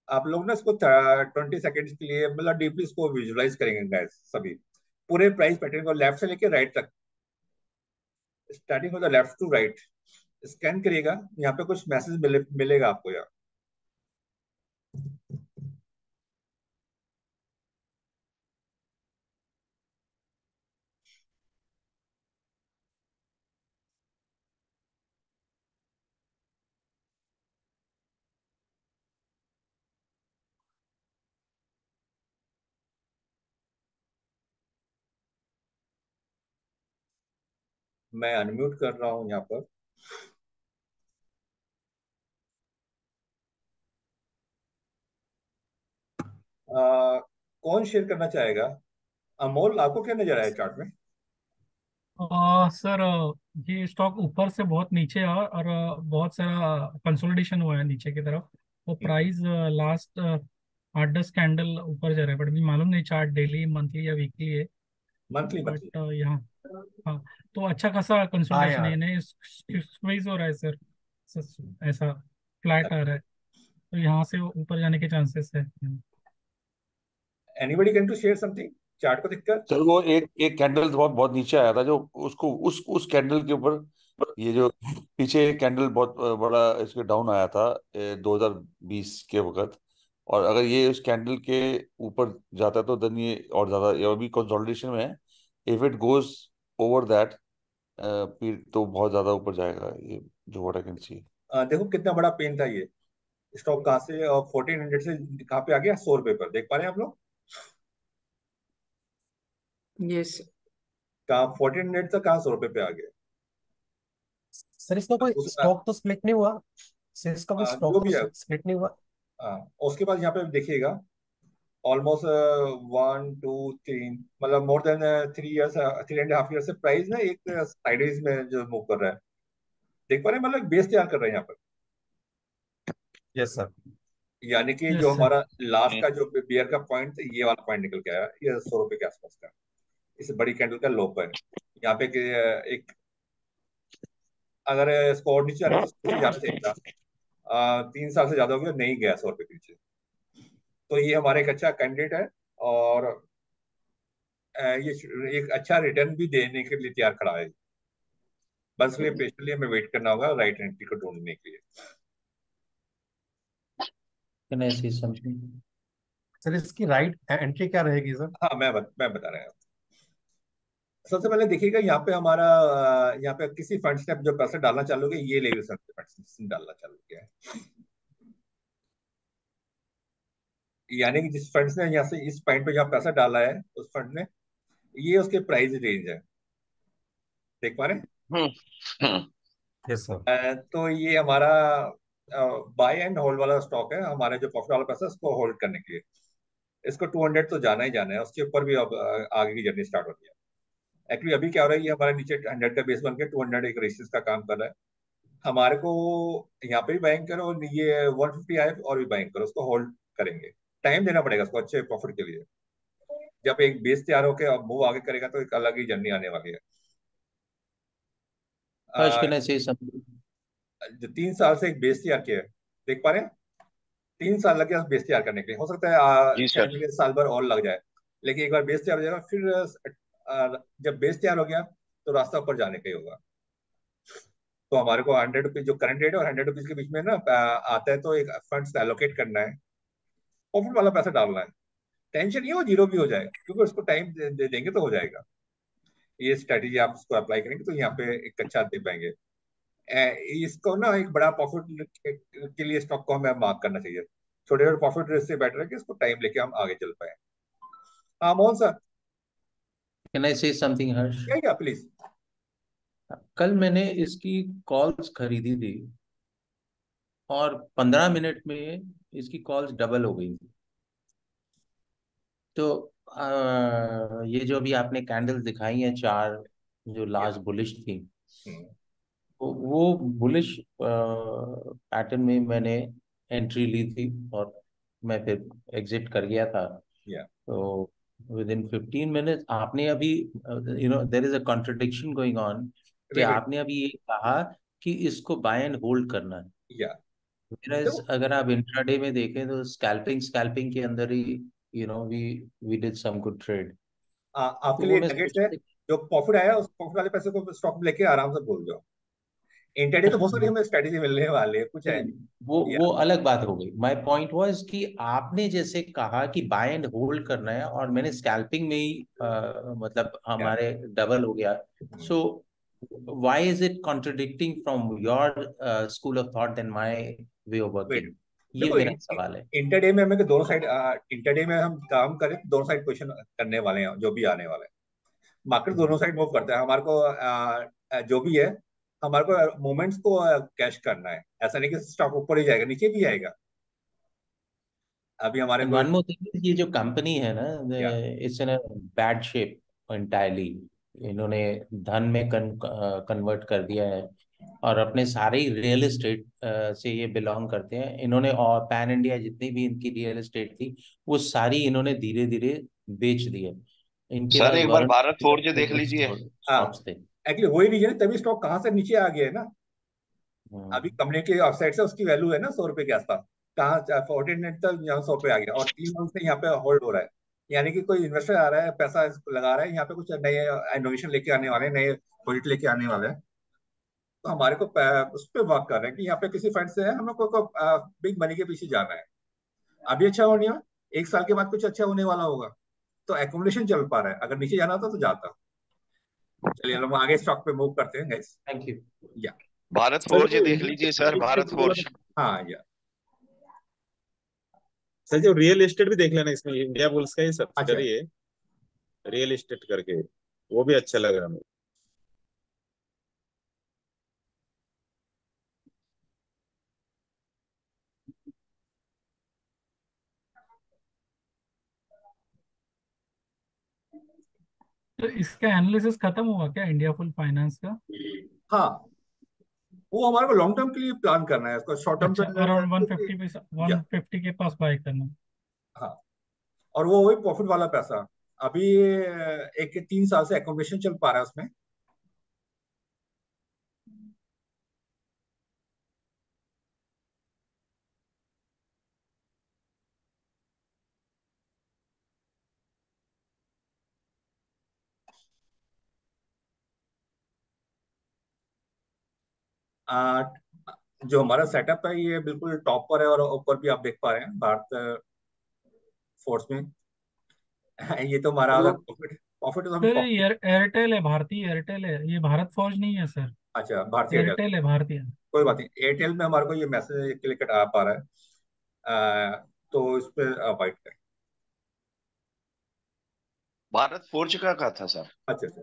आप लोग ना इसको 20 सेकंड के लिए मतलब डीपली इसको विजुलाइज करेंगे गैस सभी। पूरे प्राइस पैटर्न को लेफ्ट से लेके राइट तक, स्टार्टिंग होता लेफ्ट टू राइट, स्कैन करिएगा। यहाँ पे कुछ मैसेज मिलेगा आपको यहाँ। मैं अनम्यूट कर रहा हूँ यहाँ पर। कौन शेयर करना चाहेगा? अमोल, आपको क्या नजर आया चार्ट में? सर ये स्टॉक ऊपर से बहुत नीचे आया और बहुत सारा कंसोलिडेशन हुआ है नीचे की तरफ। वो प्राइस लास्ट 8-10 कैंडल ऊपर जा रहा है, बट भी मालूम नहीं चार्ट डेली मंथली या वीकली है। Monthly but monthly. यहाँ हाँ, तो अच्छा खासा हाँ कंसोलिडेशन है, यार नहीं स्क्वीज हो रहा है सर। ऐसा फ्लैट आ रहा है, तो यहाँ से ऊपर जाने के चांसेस है। Anybody can to share something chart को देखकर? सर वो एक एक कैंडल बहुत बहुत नीचे आया था, जो उसको उस कैंडल के ऊपर, ये जो पीछे एक कैंडल बहुत बड़ा इसके डाउन आया था 2020 के वक्त। और अगर ये उस कैंडल के ऊपर जाता है तो देन ये और ज्यादा, ये अभी कंसोलिडेशन में है। If it goes over that फिर तो बहुत ज्यादा ऊपर जाएगा ये, जो व्हाट आई कैन सी। देखो कितना बड़ा पेन था ये। स्टॉक कहाँ से 1400 से कहाँ पे आ गया? 100 रुपए पर। देख पा रहे हैं आप लोग? यस कहाँ 1400 तक, कहाँ 100 रुपए पे आ गया। सर इसका कोई उस स्टॉक तो स्प्लिट नहीं हुआ? सर इसका कोई जो स्टॉक भी है, तो स्प्लिट नहीं हुआ? उसके बाद यहाँ पे देखिएगा ऑलमोस्ट 1 2 3, मतलब मोर देन 3 इयर्स, 3.5 ईयर से प्राइस ना एक साइडवेज में जो मूव कर रहा है, देख पा रहे हैं, मतलब बेस तैयार कर रहे हैं यहाँ पर। Yes sir. यानी कि जो यस सर। हमारा लास्ट का जो बियर का पॉइंट था, ये वाला पॉइंट निकल के आया, ये 100 रुपए के आसपास का, इस बड़ी कैंडल का लो पॉइंट यहाँ पे एक, अगर इसको और नीचे आने तो इसको ज्यादा चाहिए था। 3 साल से ज्यादा हो गया, नहीं गया 100 रुपए के नीचे। तो ये हमारा एक अच्छा कैंडिडेट है, और ये एक अच्छा रिटर्न भी देने के लिए तैयार खड़ा है। बस ये पेशेंटली हमें वेट करना होगा राइट एंट्री को ढूंढने के लिए। Can I say something? Sir इसकी राइट एंट्री क्या रहेगी सर? हाँ, मैं बता रहा हूँ। सबसे पहले देखिएगा यहाँ पे हमारा, यहाँ पे किसी फंड्स ने जो पैसा डालना चालू किया, ये लेवल से फंड्स डालना चालू किया है। यानी कि जिस फंड्स ने यहाँ से इस पॉइंट पे जहाँ पैसा डाला है, उस फंड ने, ये उसके प्राइस रेंज है, देख पा रहे हैं? Yes sir. तो ये हमारा बाय एंड होल्ड वाला स्टॉक है, हमारे जो प्रॉफिट वाला पैसा है उसको होल्ड करने के लिए। इसको 200 तो जाना ही जाना है, उसके ऊपर भी अब आगे की जर्नी स्टार्ट होती है। एक्चुअली अभी क्या हो रहा है, ये हमारे नीचे 100 का बेस बन के 200 एक रेसिस का काम कर रहा है। हमारे को यहाँ पे भी बाइंग करो, और ये 150 आए और भी बाइंग करो, उसको होल्ड करेंगे। टाइम देना पड़ेगा उसको अच्छे प्रॉफिट के लिए। जब एक बेस तैयार होकर अब मूव आगे करेगा तो एक अलग ही जर्नी आने वाली है। Harsh, can I say something? जो 3 साल से एक बेस तैयार किया है, देख पा रहे हैं, 3 साल लग गया बेस तैयार करने के लिए। हो सकता है जी 6 सर। महीने साल भर और लग जाए, लेकिन एक बार बेस तैयार हो जाएगा, फिर जब बेस तैयार हो गया तो रास्ता ऊपर जाने का ही होगा। तो हमारे को 100 रुपीज जो करंट रेट है और 100 रुपीज के बीच में ना आता है, तो एक फंड्स एलोकेट करना है, प्रॉफिट वाला पैसा डालना है। टेंशन ये हो जीरो भी हो जाए, क्योंकि उसको टाइम दे देंगे तो हो जाएगा। ये स्ट्रेटेजी आप उसको अप्लाई करेंगे तो यहाँ पे एक अच्छा दे पाएंगे। इसको ना एक बड़ा प्रॉफिट के लिए स्टॉक को हमें मार्क करना चाहिए। छोटे छोटे प्रॉफिट से बेटर है कि इसको टाइम लेके हम आगे चल पाए। हाँ Mohan sir. Can I say something, Harsh? क्या प्लीज। कल मैंने इसकी कॉल्स खरीदी थी और 15 मिनट में इसकी कॉल्स डबल हो गई थी। तो ये जो अभी आपने कैंडल्स दिखाई हैं 4, जो लास्ट बुलिश थी, वो बुलिश पैटर्न में मैंने एंट्री ली थी और मैं फिर एग्जिट कर गया था। तो विद इन 15 मिनट्स आपने अभी, there is a contradiction going on, कि आपने अभी ये कहा कि इसको बाय एंड होल्ड करना है। Whereas अगर आप इंट्राडे में देखें तो स्कैल्पिंग के अंदर ही we did some good trade. आपके तो लिए वो मैं नगेट्स सोच है, जो प्रॉफिट आया उस प्रॉफिट वाले पैसे को स्टॉक में लेके आराम से भूल जाओ। इंट्राडे तो बहुत सारी हमें स्ट्रेटेजी मिलने वाली है, कुछ है वो अलग बात हो गई। माय पॉइंट वाज कि आपने जैसे कहा कि बाय एंड होल्ड करना है और मैंने स्कैल्पिंग में ही मतलब हमारे डबल हो गया। So why is it contradicting from your school of thought then my way of working? ये देखो मेरा सवाल है। इंटरडे में हमें दोनों साइड, इंटरडे में हम काम करें तो दोनों साइड क्वेश्चन करने वाले हैं, जो भी आने वाले हैं। मार्केट दोनों साइड मूव करता है, हमारे को जो भी है, हमारे को मोमेंट्स को कैश करना है। ऐसा नहीं कि स्टॉक ऊपर ही जाएगा, नीचे भी आएगा। अभी हमारे को वन मोर थिंग, ये जो कंपनी है ना, it's in a bad shape entirely. इन्होंने धन में कन्वर्ट कर दिया है और अपने सारे ही रियल एस्टेट से ये बिलोंग करते हैं इन्होंने। और पैन इंडिया जितनी भी इनकी रियल एस्टेट थी वो सारी इन्होंने धीरे धीरे बेच दी है। इनके सर पास एक बार भारत फोर्ज देख लीजिए। स्टॉक्स थे। एक्चुअली वही रीजन है, तभी स्टॉक कहाँ से नीचे आ गया है ना। अभी कंपनी के ऑफसाइड से उसकी वैल्यू है ना 100 रुपए के आसपास, कहाँ 14 तक यहाँ 100 पे आ गया, और 3 मंथ से यहाँ पे होल्ड हो रहा है। यानी कि कोई इन्वेस्टर आ रहा है, पैसा लगा रहा है यहाँ पे, कुछ नए इनोवेशन लेके आने वाले हैं, नए प्रोजेक्ट लेके आने वाले हैं। तो हमारे को उस पर वर्क कर रहे हैं कि यहाँ पे किसी फंड से है, हम लोग को बिग मनी के पीछे जाना है। अभी अच्छा होने वाला, 1 साल के बाद कुछ अच्छा होने वाला होगा, तो एकोमोडेशन चल पा रहा है। अगर नीचे जाना था तो जाता। चलिए हम आगे स्टॉक पे मूव करते हैं गाइस। Thank you. या भारत फोर्ज देख लीजिए सर, भारत फोर्ज। हाँ या सर जो रियल एस्टेट भी देख लेना, इसमें इंडिया बुल्स का ही सब्सिडरी अच्छा। है रियल एस्टेट करके, वो भी अच्छा लग रहा है। तो इसका एनालिसिस खत्म हुआ क्या इंडिया फुल फाइनेंस का? हाँ, वो हमारे को लॉन्ग टर्म के लिए प्लान करना है, उसको शॉर्ट टर्म अच्छा, पे अराउंड 150 पे, या 150 के पास बाय करना। हाँ, और वो वही प्रॉफिट वाला पैसा। अभी एक 3 साल से एकोमोडेशन चल पा रहा है उसमें। आ, जो हमारा सेटअप है ये बिल्कुल टॉप पर है, और ऊपर भी आप देख पा रहे हैं भारत फोर्स में। ये तो हमारा हम अगर लोग प्रॉफिट प्रॉफिट तो हम सर प्रॉफिट। एयरटेल है, भारतीय एयरटेल है, ये भारत फौज नहीं है सर। अच्छा, भारतीय एयरटेल। एयरटेल है, भारतीय। कोई बात नहीं, एयरटेल में हमारे को ये मैसेज क्लिक आ पा रहा है। तो इस पे वाइट करें। भारत फोर्ज का था सर। अच्छा अच्छा।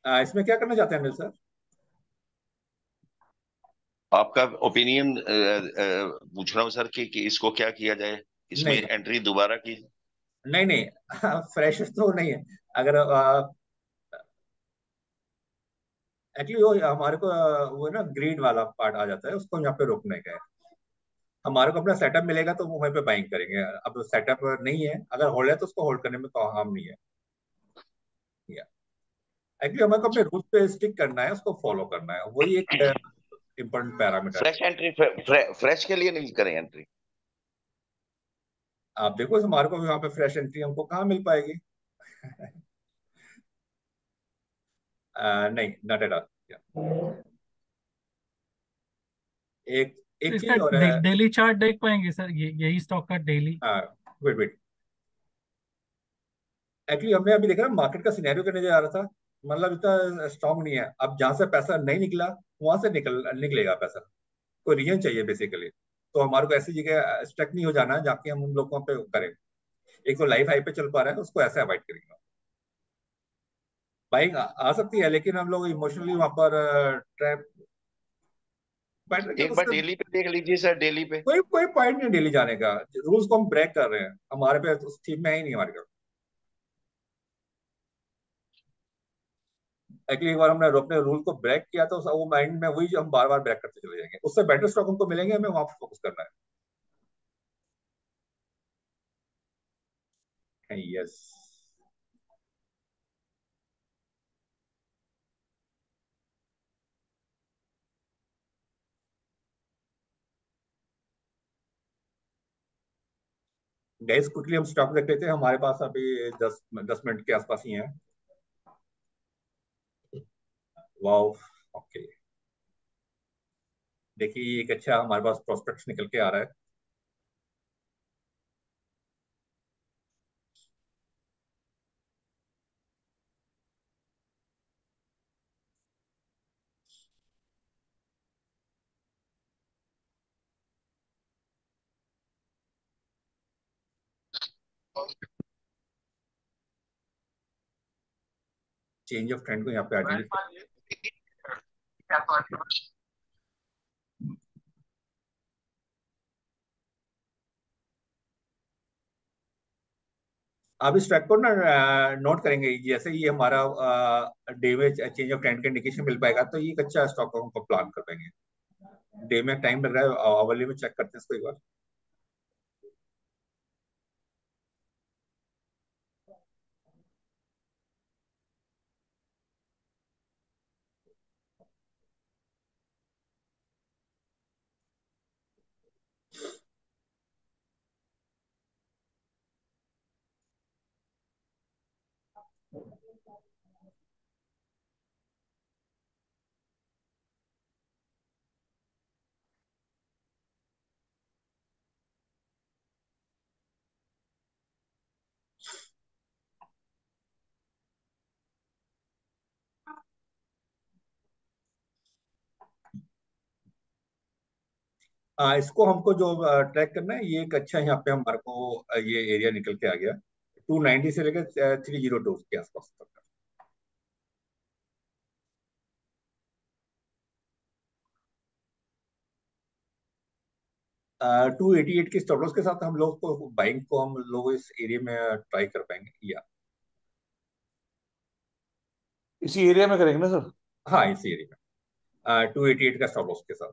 इसमें क्या करना चाहते हैं अनिल सर? आपका ओपिनियन पूछ रहा हूँ सर कि इसको क्या किया जाए, इसमें नहीं एंट्री दोबारा की। नहीं नहीं, फ्रेश तो नहीं है। अगर एक्चुअली वो हमारे को वो है ना, ग्रीड वाला पार्ट आ जाता है, उसको यहाँ पे रोकने का है। हमारे को अपना सेटअप मिलेगा तो वो वहीं पे बाइंग करेंगे। अब सेटअप नहीं है, अगर होल्ड है तो उसको होल्ड करने में तो हार्म नहीं है। एक्चुअली हमें को अपने रूल पे स्टिक करना है, उसको फॉलो करना है, वही एक इम्पोर्टेंट पैरामीटर है। फ्रेश एंट्री, फ्रेश के लिए नहीं करें एंट्री। आप देखो हमारे को भी वहाँ पे फ्रेश एंट्री हमको कहाँ मिल पाएगी? नहीं, नॉट एट ऑल। एक तो एक इसका चीज और है। डेली चार्ट देख पाएंगे सर, ये यही स्टॉक का डेली? वेट वेट, एक्चुअली हमने अभी देखा ना मार्केट का सिनेरियो करने जा रहा था, मतलब इतना स्ट्रांग नहीं है। अब जहां से पैसा नहीं निकला वहां से निकलेगा पैसा। कोई रीजन चाहिए बेसिकली। तो हमारे को ऐसी जगह स्टक नहीं हो जाना है जाके हम लोग वहाँ पे करें। एक तो लाइफ हाई पे चल पा रहा है, उसको ऐसे अवॉइड करेंगे। बाइंग आ सकती है, लेकिन हम लोग इमोशनली वहां पर ट्रैप बैठ रहे एक बार उसका डेली पे देख लीजिए सर, डेली पे। कोई कोई पॉइंट नहीं डेली जाने का। रूल्स को हम ब्रेक कर रहे हैं, हमारे पे उस थीम में है ही नहीं हमारे का। एक्चुअली एक बार हमने अपने रूल को ब्रेक किया तो वो माइंड में वही जो हम बार बार ब्रेक करते चले जाएंगे, उससे बेटर स्टॉक हमको मिलेंगे, हमें वहां फोकस करना है। यस। गाइस क्विकली हम स्टॉक देख लेते हैं, हमारे पास अभी 10 मिनट के आसपास ही है। वाओ। ओके, देखिए एक अच्छा हमारे पास प्रोस्पेक्ट्स निकल के आ रहा है। चेंज ऑफ ट्रेंड को यहाँ पे आइडेंटिफाई। आप इस ट्रैक को ना नोट करेंगे, जैसे ही हमारा डे में चेंज ऑफ ट्रेंड का इंडिकेशन मिल पाएगा तो ये एक अच्छा स्टॉक को हमको प्लान कर पाएंगे। डे में टाइम लग रहा है, आवरली में चेक करते हैं इसको एक बार। इसको हमको जो ट्रैक करना है, ये एक अच्छा यहाँ पे हमारे को ये एरिया निकल के आ गया 290 से लेकर 302 के आसपास तक। 288 के स्टॉप लॉस के साथ हम लोग को बाइंग को हम लोग इस एरिया में ट्राई कर पाएंगे या इसी एरिया में करेंगे ना सर? हाँ, इस एरिया में 288 का स्टॉप लॉस के साथ,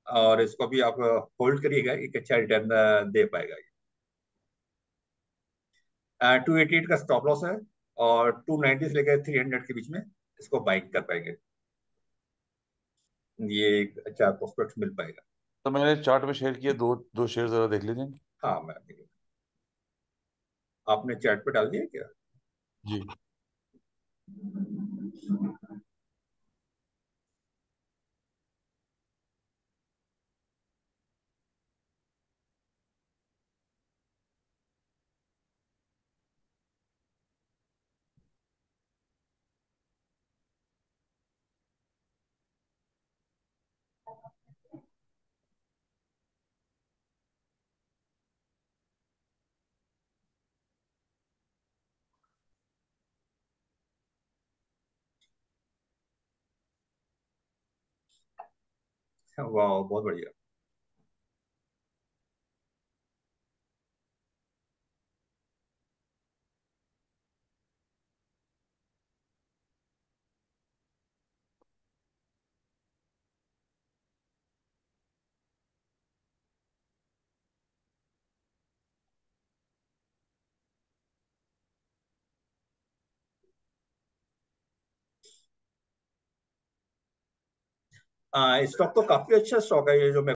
और इसको भी आप होल्ड करिएगा, एक अच्छा रिटर्न दे पाएगा ये। 288 का स्टॉप लॉस है और 290 से लेकर 300 के बीच में इसको बाइंग कर पाएंगे, ये एक अच्छा प्रोस्पेक्ट मिल पाएगा। तो मैंने चार्ट में शेयर किया, दो शेयर जरा देख लीजिए। हाँ, मैं आपने चैट पे डाल दिया क्या? जी। वाह, बहुत बढ़िया। स्टॉक तो काफी अच्छा स्टॉक है ये जो मैं